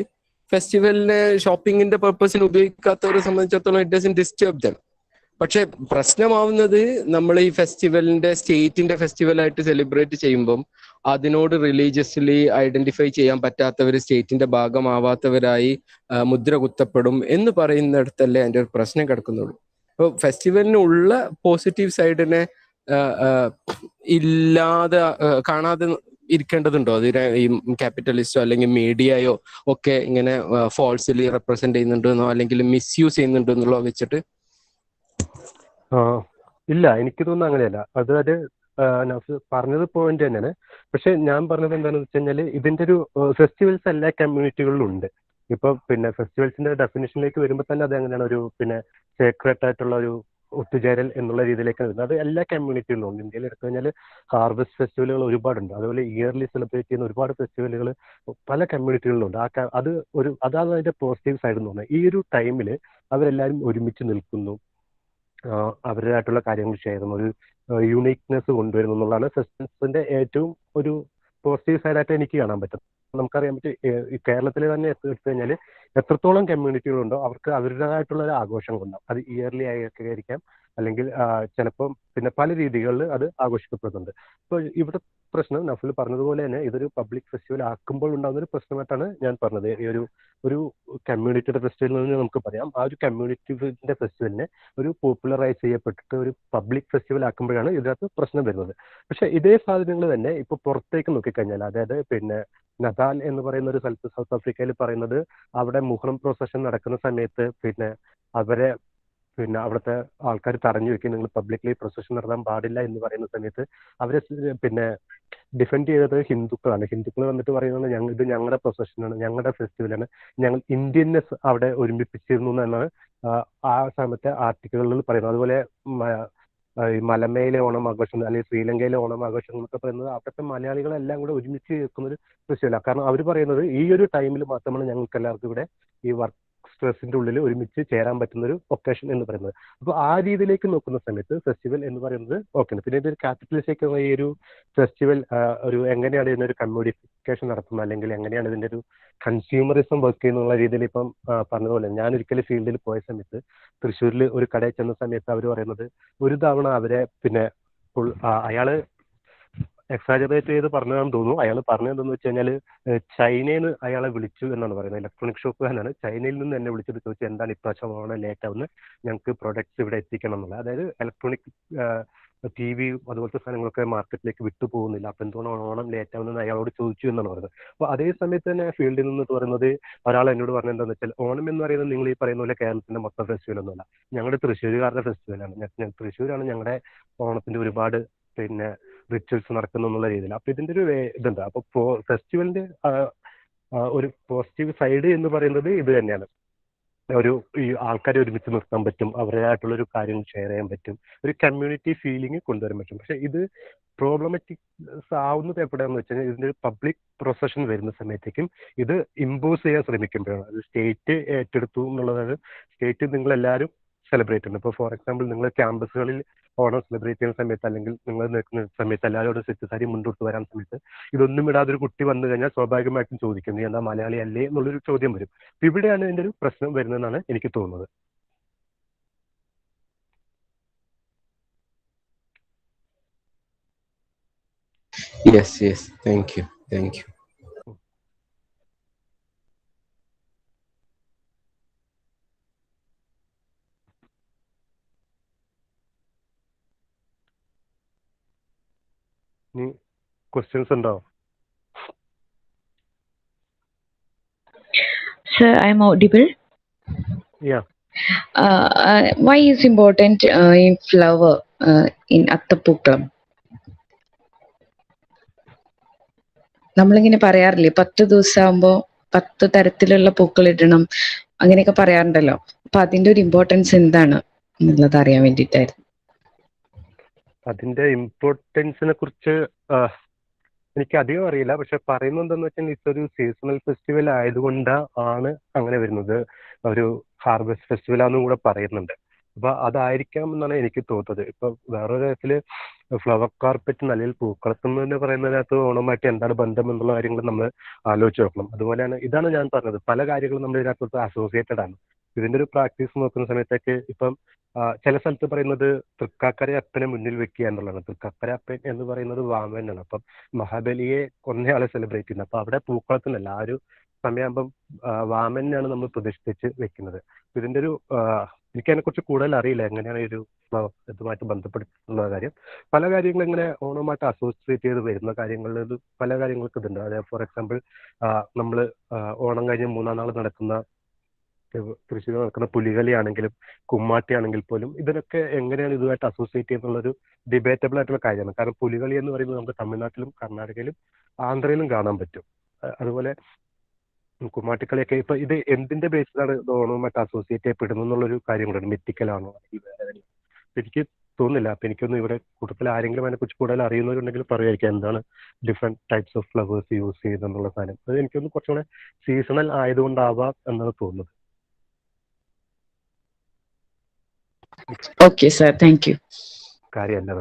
A: ഫെസ്റ്റിവലിനെ ഷോപ്പിങ്ങിന്റെ പർപ്പസിന് ഉപയോഗിക്കാത്തവരെ സംബന്ധിച്ചിടത്തോളം ഇറ്റ് ഡസന്റ് ഡിസ്റ്റർബ് ദം. പക്ഷെ പ്രശ്നമാവുന്നത് നമ്മൾ ഈ ഫെസ്റ്റിവലിന്റെ സ്റ്റേറ്റിന്റെ ഫെസ്റ്റിവലായിട്ട് സെലിബ്രേറ്റ് ചെയ്യുമ്പം അതിനോട് റിലീജിയസ്ലി ഐഡന്റിഫൈ ചെയ്യാൻ പറ്റാത്തവർ, സ്റ്റേറ്റിന്റെ ഭാഗമാവാത്തവരായി മുദ്ര കുത്തപ്പെടും എന്ന് പറയുന്നിടത്തല്ലേ അതിന്റെ ഒരു പ്രശ്നം കിടക്കുന്നുള്ളൂ. അപ്പോൾ ഫെസ്റ്റിവലിനുള്ള പോസിറ്റീവ് സൈഡിനെ ഇല്ലാതെ കാണാതെ ഇരിക്കേണ്ടതുണ്ടോ? അതിനെ ഈ ക്യാപിറ്റലിസ്റ്റോ അല്ലെങ്കിൽ മീഡിയയോ ഒക്കെ ഇങ്ങനെ ഫോൾസ്ലി റെപ്രസെന്റ് ചെയ്യുന്നുണ്ടെന്നോ അല്ലെങ്കിൽ മിസ്യൂസ് ചെയ്യുന്നുണ്ടെന്നുള്ളോ വെച്ചിട്ട്?
E: ഇല്ല, എനിക്ക് തോന്നുന്നു അങ്ങനെയല്ല. അത് പറഞ്ഞത് പോയിന്റ് തന്നെയാണ്. പക്ഷെ ഞാൻ പറഞ്ഞത് എന്താണെന്ന് വെച്ച് കഴിഞ്ഞാൽ ഇതിന്റെ ഒരു ഫെസ്റ്റിവൽസ് എല്ലാ കമ്മ്യൂണിറ്റികളിലും ഉണ്ട്. ഇപ്പൊ പിന്നെ ഫെസ്റ്റിവൽസിന്റെ ഡെഫിനേഷനിലേക്ക് വരുമ്പോൾ തന്നെ അത് എങ്ങനെയാണ് ഒരു സേക്രഡ് ആയിട്ടുള്ള ഒരു ഒത്തുചേരൽ എന്നുള്ള രീതിയിലേക്ക് വരുന്നത്. അത് എല്ലാ കമ്മ്യൂണിറ്റികളിലും ഉണ്ട്. ഇന്ത്യയിൽ എടുത്തു കഴിഞ്ഞാൽ ഹാർവസ്റ്റ് ഫെസ്റ്റിവലുകൾ ഒരുപാടുണ്ട്. അതുപോലെ ഇയർലി സെലിബ്രേറ്റ് ചെയ്യുന്ന ഒരുപാട് ഫെസ്റ്റിവലുകൾ പല കമ്മ്യൂണിറ്റികളിലും ഉണ്ട്. അതാണ് അതിന്റെ പോസിറ്റീവ് സൈഡ് എന്ന് പറഞ്ഞാൽ ഈ ഒരു ടൈമിൽ അവരെല്ലാവരും ഒരുമിച്ച് നിൽക്കുന്നു, അവരുടേതായിട്ടുള്ള കാര്യങ്ങൾ ഷെയർ ചെയ്യുന്നു, ഒരു യൂണീക്നെസ് കൊണ്ടുവരുന്നു എന്നുള്ളതാണ് ഫെസ്റ്റിവൽസിന്റെ ഏറ്റവും ഒരു പോസിറ്റീവ് സൈഡായിട്ട് എനിക്ക് കാണാൻ പറ്റും. നമുക്കറിയാൻ പറ്റും ഈ കേരളത്തിൽ തന്നെ എടുത്തു കഴിഞ്ഞാൽ എത്രത്തോളം കമ്മ്യൂണിറ്റികളുണ്ടോ അവർക്ക് അവരുടേതായിട്ടുള്ള ഒരു ആഘോഷങ്ങളുണ്ടാവും. അത് ഇയർലി ആയൊക്കെ ആയിരിക്കാം, അല്ലെങ്കിൽ ചിലപ്പം പിന്നെ പല രീതികളിൽ അത് ആഘോഷിക്കപ്പെടുന്നുണ്ട്. അപ്പോൾ ഇവിടെ പ്രശ്നം നഫ്ൽ പറഞ്ഞതുപോലെ തന്നെ ഇതൊരു പബ്ലിക് ഫെസ്റ്റിവൽ ആക്കുമ്പോൾ ഉണ്ടാകുന്ന ഒരു പ്രശ്നമായിട്ടാണ് ഞാൻ പറഞ്ഞത്. ഈ ഒരു കമ്മ്യൂണിറ്റിയുടെ ഫെസ്റ്റിവൽ എന്ന് നമുക്ക് പറയാം. ആ ഒരു കമ്മ്യൂണിറ്റിന്റെ ഫെസ്റ്റിവലിനെ ഒരു പോപ്പുലറൈസ് ചെയ്യപ്പെട്ടിട്ട് ഒരു പബ്ലിക് ഫെസ്റ്റിവൽ ആക്കുമ്പോഴാണ് ഇതിനകത്ത് പ്രശ്നം വരുന്നത്. പക്ഷെ ഇതേ സാധനങ്ങൾ തന്നെ ഇപ്പൊ പുറത്തേക്ക് നോക്കിക്കഴിഞ്ഞാൽ, അതായത് പിന്നെ നദാൽ എന്ന് പറയുന്ന ഒരു സ്ഥലത്ത് സൗത്ത് ആഫ്രിക്കയിൽ പറയുന്നത് അവിടെ മുഹറം പ്രൊസഷൻ നടക്കുന്ന സമയത്ത് പിന്നെ അവിടുത്തെ ആൾക്കാർ തടഞ്ഞു വെക്കും, നിങ്ങൾ പബ്ലിക്ലി പ്രൊസഷൻ നടത്താൻ പാടില്ല എന്ന് പറയുന്ന സമയത്ത് അവരെ പിന്നെ ഡിഫെൻഡ് ചെയ്തത് ഹിന്ദുക്കളാണ്. ഹിന്ദുക്കൾ വന്നിട്ട് പറയുന്നത് ഇത് ഞങ്ങളുടെ പ്രൊസഷനാണ്, ഞങ്ങളുടെ ഫെസ്റ്റിവലാണ്, ഞങ്ങൾ ഇന്ത്യൻനെസ് അവിടെ ഒരുമിപ്പിച്ചിരുന്നു എന്നാണ് ആ സമയത്തെ ആർട്ടിക്കിളുകളിൽ പറയുന്നത്. അതുപോലെ ഈ മലമയിലെ ഓണം ആഘോഷം അല്ലെങ്കിൽ ശ്രീലങ്കയിലെ ഓണം ആഘോഷം എന്നൊക്കെ പറയുന്നത് അവിടുത്തെ മലയാളികളെല്ലാം കൂടെ ഒരുമിച്ച് കേൾക്കുന്ന ഒരു ഫെസ്റ്റിവല. കാരണം അവർ പറയുന്നത് ഈ ഒരു ടൈമിൽ മാത്രമാണ് ഞങ്ങൾക്ക് എല്ലാവർക്കും ഇവിടെ ഈ വർക്ക് സ്ട്രെസ്സിന്റെ ഉള്ളിൽ ഒരുമിച്ച് ചേരാൻ പറ്റുന്ന ഒരു ഒക്കേഷൻ എന്ന് പറയുന്നത്. അപ്പോൾ ആ രീതിയിലേക്ക് നോക്കുന്ന സമയത്ത് ഫെസ്റ്റിവൽ എന്ന് പറയുന്നത് ഓക്കെയാണ്. പിന്നെ ഇതൊരു ക്യാപിറ്റലിലേക്ക് ഈ ഒരു ഫെസ്റ്റിവൽ ഒരു എങ്ങനെയാണ് ഇതിനൊരു കമ്മ്യൂണിക്കേഷൻ നടത്തുന്നത്, അല്ലെങ്കിൽ എങ്ങനെയാണ് ഇതിന്റെ ഒരു കൺസ്യൂമറിസം വർക്ക് ചെയ്യുന്നുള്ള രീതിയിൽ ഇപ്പം പറഞ്ഞതുപോലെ ഞാൻ ഒരിക്കലും ഫീൽഡിൽ പോയ സമയത്ത് തൃശ്ശൂരിൽ ഒരു കടയിൽ ചെന്ന സമയത്ത് അവർ പറയുന്നത് ഒരു തവണ അവരെ പിന്നെ അയാള് എക്സാജറേറ്റ് ചെയ്ത് പറഞ്ഞതാണെന്ന് തോന്നുന്നു. അയാൾ പറഞ്ഞതെന്ന് വെച്ച് കഴിഞ്ഞാൽ ചൈനയിൽ നിന്ന് അയാളെ വിളിച്ചു എന്നാണ് പറയുന്നത്. ഇലക്ട്രോണിക് ഷോപ്പുകാരനാണ്. ചൈനയിൽ നിന്ന് എന്നെ വിളിച്ചത് ചോദിച്ചു എന്താണ് ഇപ്രാവശ്യം ഓണം ലേറ്റ് ആവുന്നത്, ഞങ്ങൾക്ക് പ്രൊഡക്ട്സ് ഇവിടെ എത്തിക്കണം എന്നുള്ളത്. അതായത് ഇലക്ട്രോണിക് TV അതുപോലത്തെ സാധനങ്ങളൊക്കെ മാർക്കറ്റിലേക്ക് വിട്ടു പോകുന്നില്ല, അപ്പം എന്തുകൊണ്ടാണ് ഓണം ലേറ്റ് ആവുന്നത് അയാളോട് ചോദിച്ചു എന്നാണ് പറയുന്നത്. അപ്പോൾ അതേ സമയത്ത് തന്നെ ഫീൽഡിൽ നിന്ന് പറയുന്നത് ഒരാൾ എന്നോട് പറഞ്ഞത് എന്താണെന്ന് വെച്ചാൽ ഓണം എന്ന് പറയുന്നത് നിങ്ങൾ ഈ പറയുന്ന പോലെ കേരളത്തിന്റെ മൊത്തം ഫെസ്റ്റിവൽ ഒന്നുമല്ല, ഞങ്ങളുടെ തൃശ്ശൂരുകാരുടെ ഫെസ്റ്റിവലാണ്. തൃശ്ശൂരാണ് ഞങ്ങളുടെ ഓണത്തിന്റെ ഒരുപാട് പിന്നെ റിച്വൽസ് നടക്കുന്നു എന്നുള്ള രീതിയിൽ. അപ്പൊ ഇതിന്റെ ഒരു ഇതുണ്ട്. അപ്പൊ ഫെസ്റ്റിവലിന്റെ ഒരു പോസിറ്റീവ് സൈഡ് എന്ന് പറയുന്നത് ഇത് തന്നെയാണ്. ഈ ആൾക്കാരെ ഒരുമിച്ച് നിർത്താൻ പറ്റും, അവരുടേതായിട്ടുള്ള ഒരു കാര്യങ്ങൾ ഷെയർ ചെയ്യാൻ പറ്റും, ഒരു കമ്മ്യൂണിറ്റി ഫീലിംഗ് കൊണ്ടുവരാൻ പറ്റും. പക്ഷെ ഇത് പ്രോബ്ലമാറ്റിക് ആവുന്നത് എപ്പോഴാന്ന് വെച്ചാൽ ഇതിന്റെ ഒരു പബ്ലിക് പ്രൊസഷൻ വരുന്ന സമയത്തേക്കും ഇത് ഇമ്പോസ് ചെയ്യാൻ ശ്രമിക്കുമ്പോഴാണ്. അത് സ്റ്റേറ്റ് ഏറ്റെടുത്തു എന്നുള്ളതാണ്. സ്റ്റേറ്റ് നിങ്ങളെല്ലാവരും സെലിബ്രേറ്റ് ചെയ്യുന്നത്. ഇപ്പോൾ ഫോർ എക്സാമ്പിൾ നിങ്ങൾ ക്യാമ്പസുകളിൽ ഓണം സെലിബ്രേറ്റ് ചെയ്യുന്ന സമയത്ത്, അല്ലെങ്കിൽ നിങ്ങൾ നിൽക്കുന്ന സമയത്ത് എല്ലാവരോടും സെറ്റ് സാരി മുന്നോട്ട് വരാൻ സമയത്ത് ഇതൊന്നും ഇടാതൊരു കുട്ടി വന്നു കഴിഞ്ഞാൽ സ്വാഭാവികമായിട്ടും ചോദിക്കും നീ എന്താ മലയാളി അല്ലേ എന്നുള്ളൊരു ചോദ്യം വരും. ഇവിടെയാണ് ഇതിന്റെ ഒരു പ്രശ്നം വരുന്നതെന്നാണ് എനിക്ക് തോന്നുന്നത്.
A: Yes, thank you.
E: ഇനി ക്വസ്റ്റ്യൻസ് ഉണ്ടോ?
G: Sir, I'm audible.
E: Yeah.
G: Why is important in flower in അത്തപ്പൂക്കളം? നമ്മളിങ്ങനെ പറയാറില്ലേ 10 ദിവസം ആകുമ്പോൾ 10 തരത്തിലുള്ള പൂക്കൾ ഇടണം, അങ്ങനെയൊക്കെ പറയാറുണ്ടല്ലോ. അപ്പൊ അതിന്റെ ഒരു ഇമ്പോർട്ടൻസ് എന്താണ് എന്നുള്ളത് അറിയാൻ വേണ്ടിയിട്ടായിരുന്നു.
E: അതിന്റെ ഇമ്പോർട്ടൻസിനെ കുറിച്ച് എനിക്ക് അധികം അറിയില്ല. പക്ഷെ പറയുന്നത് എന്താന്ന് വെച്ചാൽ ഇതൊരു സീസണൽ ഫെസ്റ്റിവൽ ആയതുകൊണ്ടാണ് അങ്ങനെ വരുന്നത്. ഒരു ഹാർവെസ്റ്റ് ഫെസ്റ്റിവലാന്നും കൂടെ പറയുന്നുണ്ട്. അപ്പൊ അതായിരിക്കാം എന്നാണ് എനിക്ക് തോന്നുന്നത്. ഇപ്പൊ വേറൊരു തരത്തില് ഫ്ലവർ കാർപ്പറ്റ് അല്ലെങ്കിൽ പൂക്കളത്തുനിന്ന് തന്നെ പറയുന്നതിനകത്ത് ഓണമായിട്ട് എന്താണ് ബന്ധം എന്നുള്ള കാര്യങ്ങൾ നമ്മൾ ആലോചിച്ച് നോക്കണം. അതുപോലെയാണ് ഇതാണ് ഞാൻ പറഞ്ഞത്, പല കാര്യങ്ങളും നമ്മൾ ഇതിനകത്ത് അസോസിയേറ്റഡ് ആണ്. ഇതിന്റെ ഒരു പ്രാക്ടീസ് നോക്കുന്ന സമയത്തൊക്കെ ഇപ്പം ചില സ്ഥലത്ത് പറയുന്നത് തൃക്കാക്കര അപ്പനെ മുന്നിൽ വെക്കുക എന്നുള്ളതാണ്. തൃക്കാക്കര അപ്പൻ എന്ന് പറയുന്നത് വാമനാണ്. അപ്പം മഹാബലിയെ കൊന്നയാളെ സെലിബ്രേറ്റ് ചെയ്യുന്നത്. അപ്പൊ അവിടെ പൂക്കളത്തിനല്ല, ആ ഒരു സമയമാകുമ്പം വാമനാണ് നമ്മൾ പ്രതിഷ്ഠിച്ച് വെക്കുന്നത്. ഇതിന്റെ ഒരു എനിക്കതിനെ കുറിച്ച് കൂടുതൽ അറിയില്ല, എങ്ങനെയാണ് ഈ ഒരു ഇതുമായിട്ട് ബന്ധപ്പെട്ടിട്ടുള്ള കാര്യം. പല കാര്യങ്ങളും ഇങ്ങനെ ഓണവുമായിട്ട് അസോസിയേറ്റ് ചെയ്ത് വരുന്ന കാര്യങ്ങളിൽ പല കാര്യങ്ങൾക്ക് ഇതുണ്ട്. അതായത് ഫോർ എക്സാമ്പിൾ നമ്മൾ ഓണം കഴിഞ്ഞ് 3-ാം നാൾ നടക്കുന്ന തൃശ്ശൂർ നടക്കുന്ന പുലികളി ആണെങ്കിലും കുമ്മാട്ടി ആണെങ്കിൽ പോലും ഇതിനൊക്കെ എങ്ങനെയാണ് ഇതുമായിട്ട് അസോസിയേറ്റ് ചെയ്യുന്നുള്ളൊരു ഡിബേറ്റബിൾ ആയിട്ടുള്ള കാര്യമാണ്. കാരണം പുലികളി എന്ന് പറയുന്നത് നമുക്ക് തമിഴ്നാട്ടിലും കർണാടകയിലും ആന്ധ്രയിലും കാണാൻ പറ്റും. അതുപോലെ കുമ്മാട്ടിക്കളിയൊക്കെ ഇപ്പൊ ഇത് എന്തിന്റെ ബേസിലാണ് ഇത് ഓണവുമായിട്ട് അസോസിയേറ്റ് ചെയ്യപ്പെടുന്നു എന്നുള്ളൊരു കാര്യം കൂടെ മിത്തിക്കലാണോ അല്ലെങ്കിൽ വേറെ എനിക്ക് തോന്നുന്നില്ല. അപ്പൊ എനിക്കൊന്നും ഇവിടെ കൂട്ടത്തിൽ ആരെങ്കിലും അതിനെ കുറിച്ച് കൂടുതൽ അറിയുന്നവരുണ്ടെങ്കിൽ പറയുമായിരിക്കും എന്താണ് different types of flowers use ചെയ്യുന്നുള്ള സാധനം. അത് എനിക്കൊന്ന് കുറച്ചുകൂടെ സീസണൽ ആയതുകൊണ്ടാവാം എന്നാണ് തോന്നുന്നത്.
G: Okay sir, thank you.
E: കാര്യമല്ല.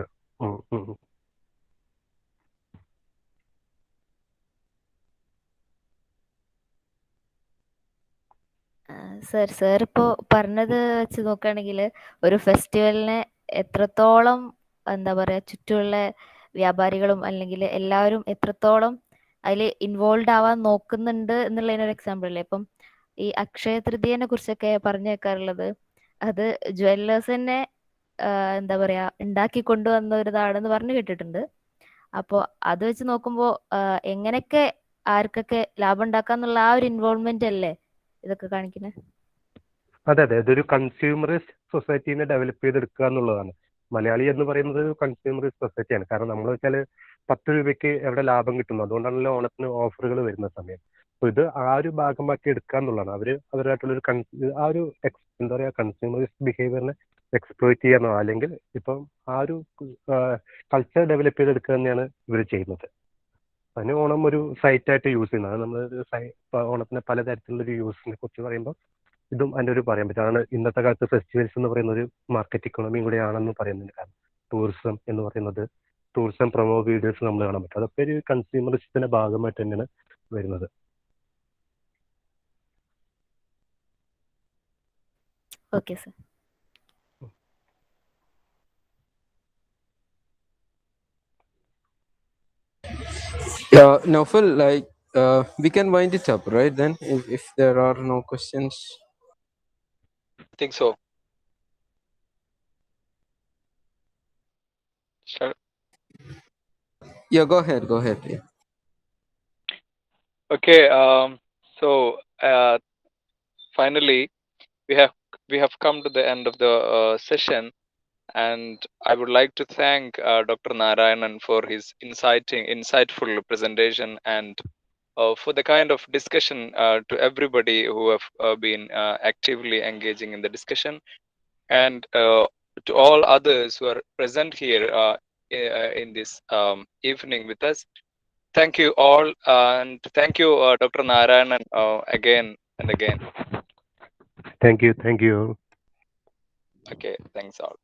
F: സർ ഇപ്പോൾ പറഞ്ഞത് വെച്ച് നോക്കുകയാണെങ്കിൽ ഒരു ഫെസ്റ്റിവലിനെ എത്രത്തോളം എന്താ പറയുക ചുറ്റുമുള്ള വ്യാപാരികളും അല്ലെങ്കിൽ എല്ലാവരും എത്രത്തോളം അതിൽ ഇൻവോൾവ് ആവാൻ നോക്കുന്നുണ്ട് എന്നുള്ളതിനൊരു എക്സാമ്പിൾ അല്ലേ. ഇപ്പം ഈ അക്ഷയ തൃതീയനെ കുറിച്ചൊക്കെ പറഞ്ഞു കേൾക്കാറുള്ളത് അത് ജ്വല്ലേഴ്സ് തന്നെ എന്താ പറയാ ഉണ്ടാക്കി കൊണ്ടുവന്ന ഒരു ഇതാണെന്ന് പറഞ്ഞു കേട്ടിട്ടുണ്ട്. അപ്പോൾ അത് വെച്ച് നോക്കുമ്പോൾ എങ്ങനെയൊക്കെ ആർക്കൊക്കെ ലാഭം ഉണ്ടാക്കാന്നുള്ള ആ ഒരു ഇൻവോൾവ്മെന്റ് അല്ലേ ഇതൊക്കെ കാണിക്കുന്നത്.
E: അതെ അതെ, ഇതൊരു കൺസ്യൂമറിസ്റ്റ് സൊസൈറ്റീനെ ഡെവലപ്പ് ചെയ്തെടുക്കുക എന്നുള്ളതാണ്. മലയാളി എന്ന് പറയുന്നത് ഒരു കൺസ്യൂമറിസ്റ്റ് സൊസൈറ്റിയാണ്. കാരണം നമ്മൾ വെച്ചാൽ 10 രൂപയ്ക്ക് എവിടെ ലാഭം കിട്ടുന്നു, അതുകൊണ്ടാണല്ലോ ഓണത്തിന് ഓഫറുകൾ വരുന്ന സമയം. അപ്പോൾ ഇത് ആ ഒരു ഭാഗമാക്കി എടുക്കുക എന്നുള്ളതാണ്. അവരായിട്ടുള്ളൊരു ആ ഒരു എന്താ പറയുക കൺസ്യൂമറിസ്റ്റ് ബിഹേവിയറിനെ എക്സ്പ്ലോയിറ്റ് ചെയ്യാന്നോ അല്ലെങ്കിൽ ഇപ്പം ആ ഒരു കൾച്ചർ ഡെവലപ്പ് ചെയ്തെടുക്കുക തന്നെയാണ് ഇവർ ചെയ്യുന്നത്. അതിന് ഓണം ഒരു സൈറ്റായിട്ട് യൂസ് ചെയ്യുന്നത്. അത് നമ്മൾ ഓണത്തിന് പലതരത്തിലുള്ളൊരു യൂസിനെ കുറിച്ച് പറയുമ്പോൾ ഇതും അതിൻ്റെ ഒരു പറയാൻ പറ്റും. അതാണ് ഇന്നത്തെ കാലത്ത് ഫെസ്റ്റിവൽസ് എന്ന് പറയുന്ന ഒരു മാർക്കറ്റ് ഇക്കോണമിയും കൂടിയാണെന്ന് പറയുന്നതിന് കാരണം. ടൂറിസം എന്ന് പറയുന്നത്, ടൂറിസം പ്രൊമോ വീഡിയോസ് നമ്മൾ കാണാൻ പറ്റും. അതൊക്കെ ഒരു കൺസ്യൂമറിസത്തിന്റെ ഭാഗമായിട്ട് തന്നെയാണ് വരുന്നത്.
F: Okay sir.
A: Yeah, Naufal, like we can wind it up, right? Then, if there are no questions.
C: I think so. Sure.
A: Yeah, go ahead. Go ahead. Yeah.
C: Okay. So finally, we have come to the end of the session, and I would like to thank Dr. Narayanan for his insightful presentation and for the kind of discussion to everybody who have been actively engaging in the discussion, and to all others who are present here in this evening with us. Thank you all, and thank you, Dr. Narayanan, again and again.
E: Thank you.
C: Okay, thanks all.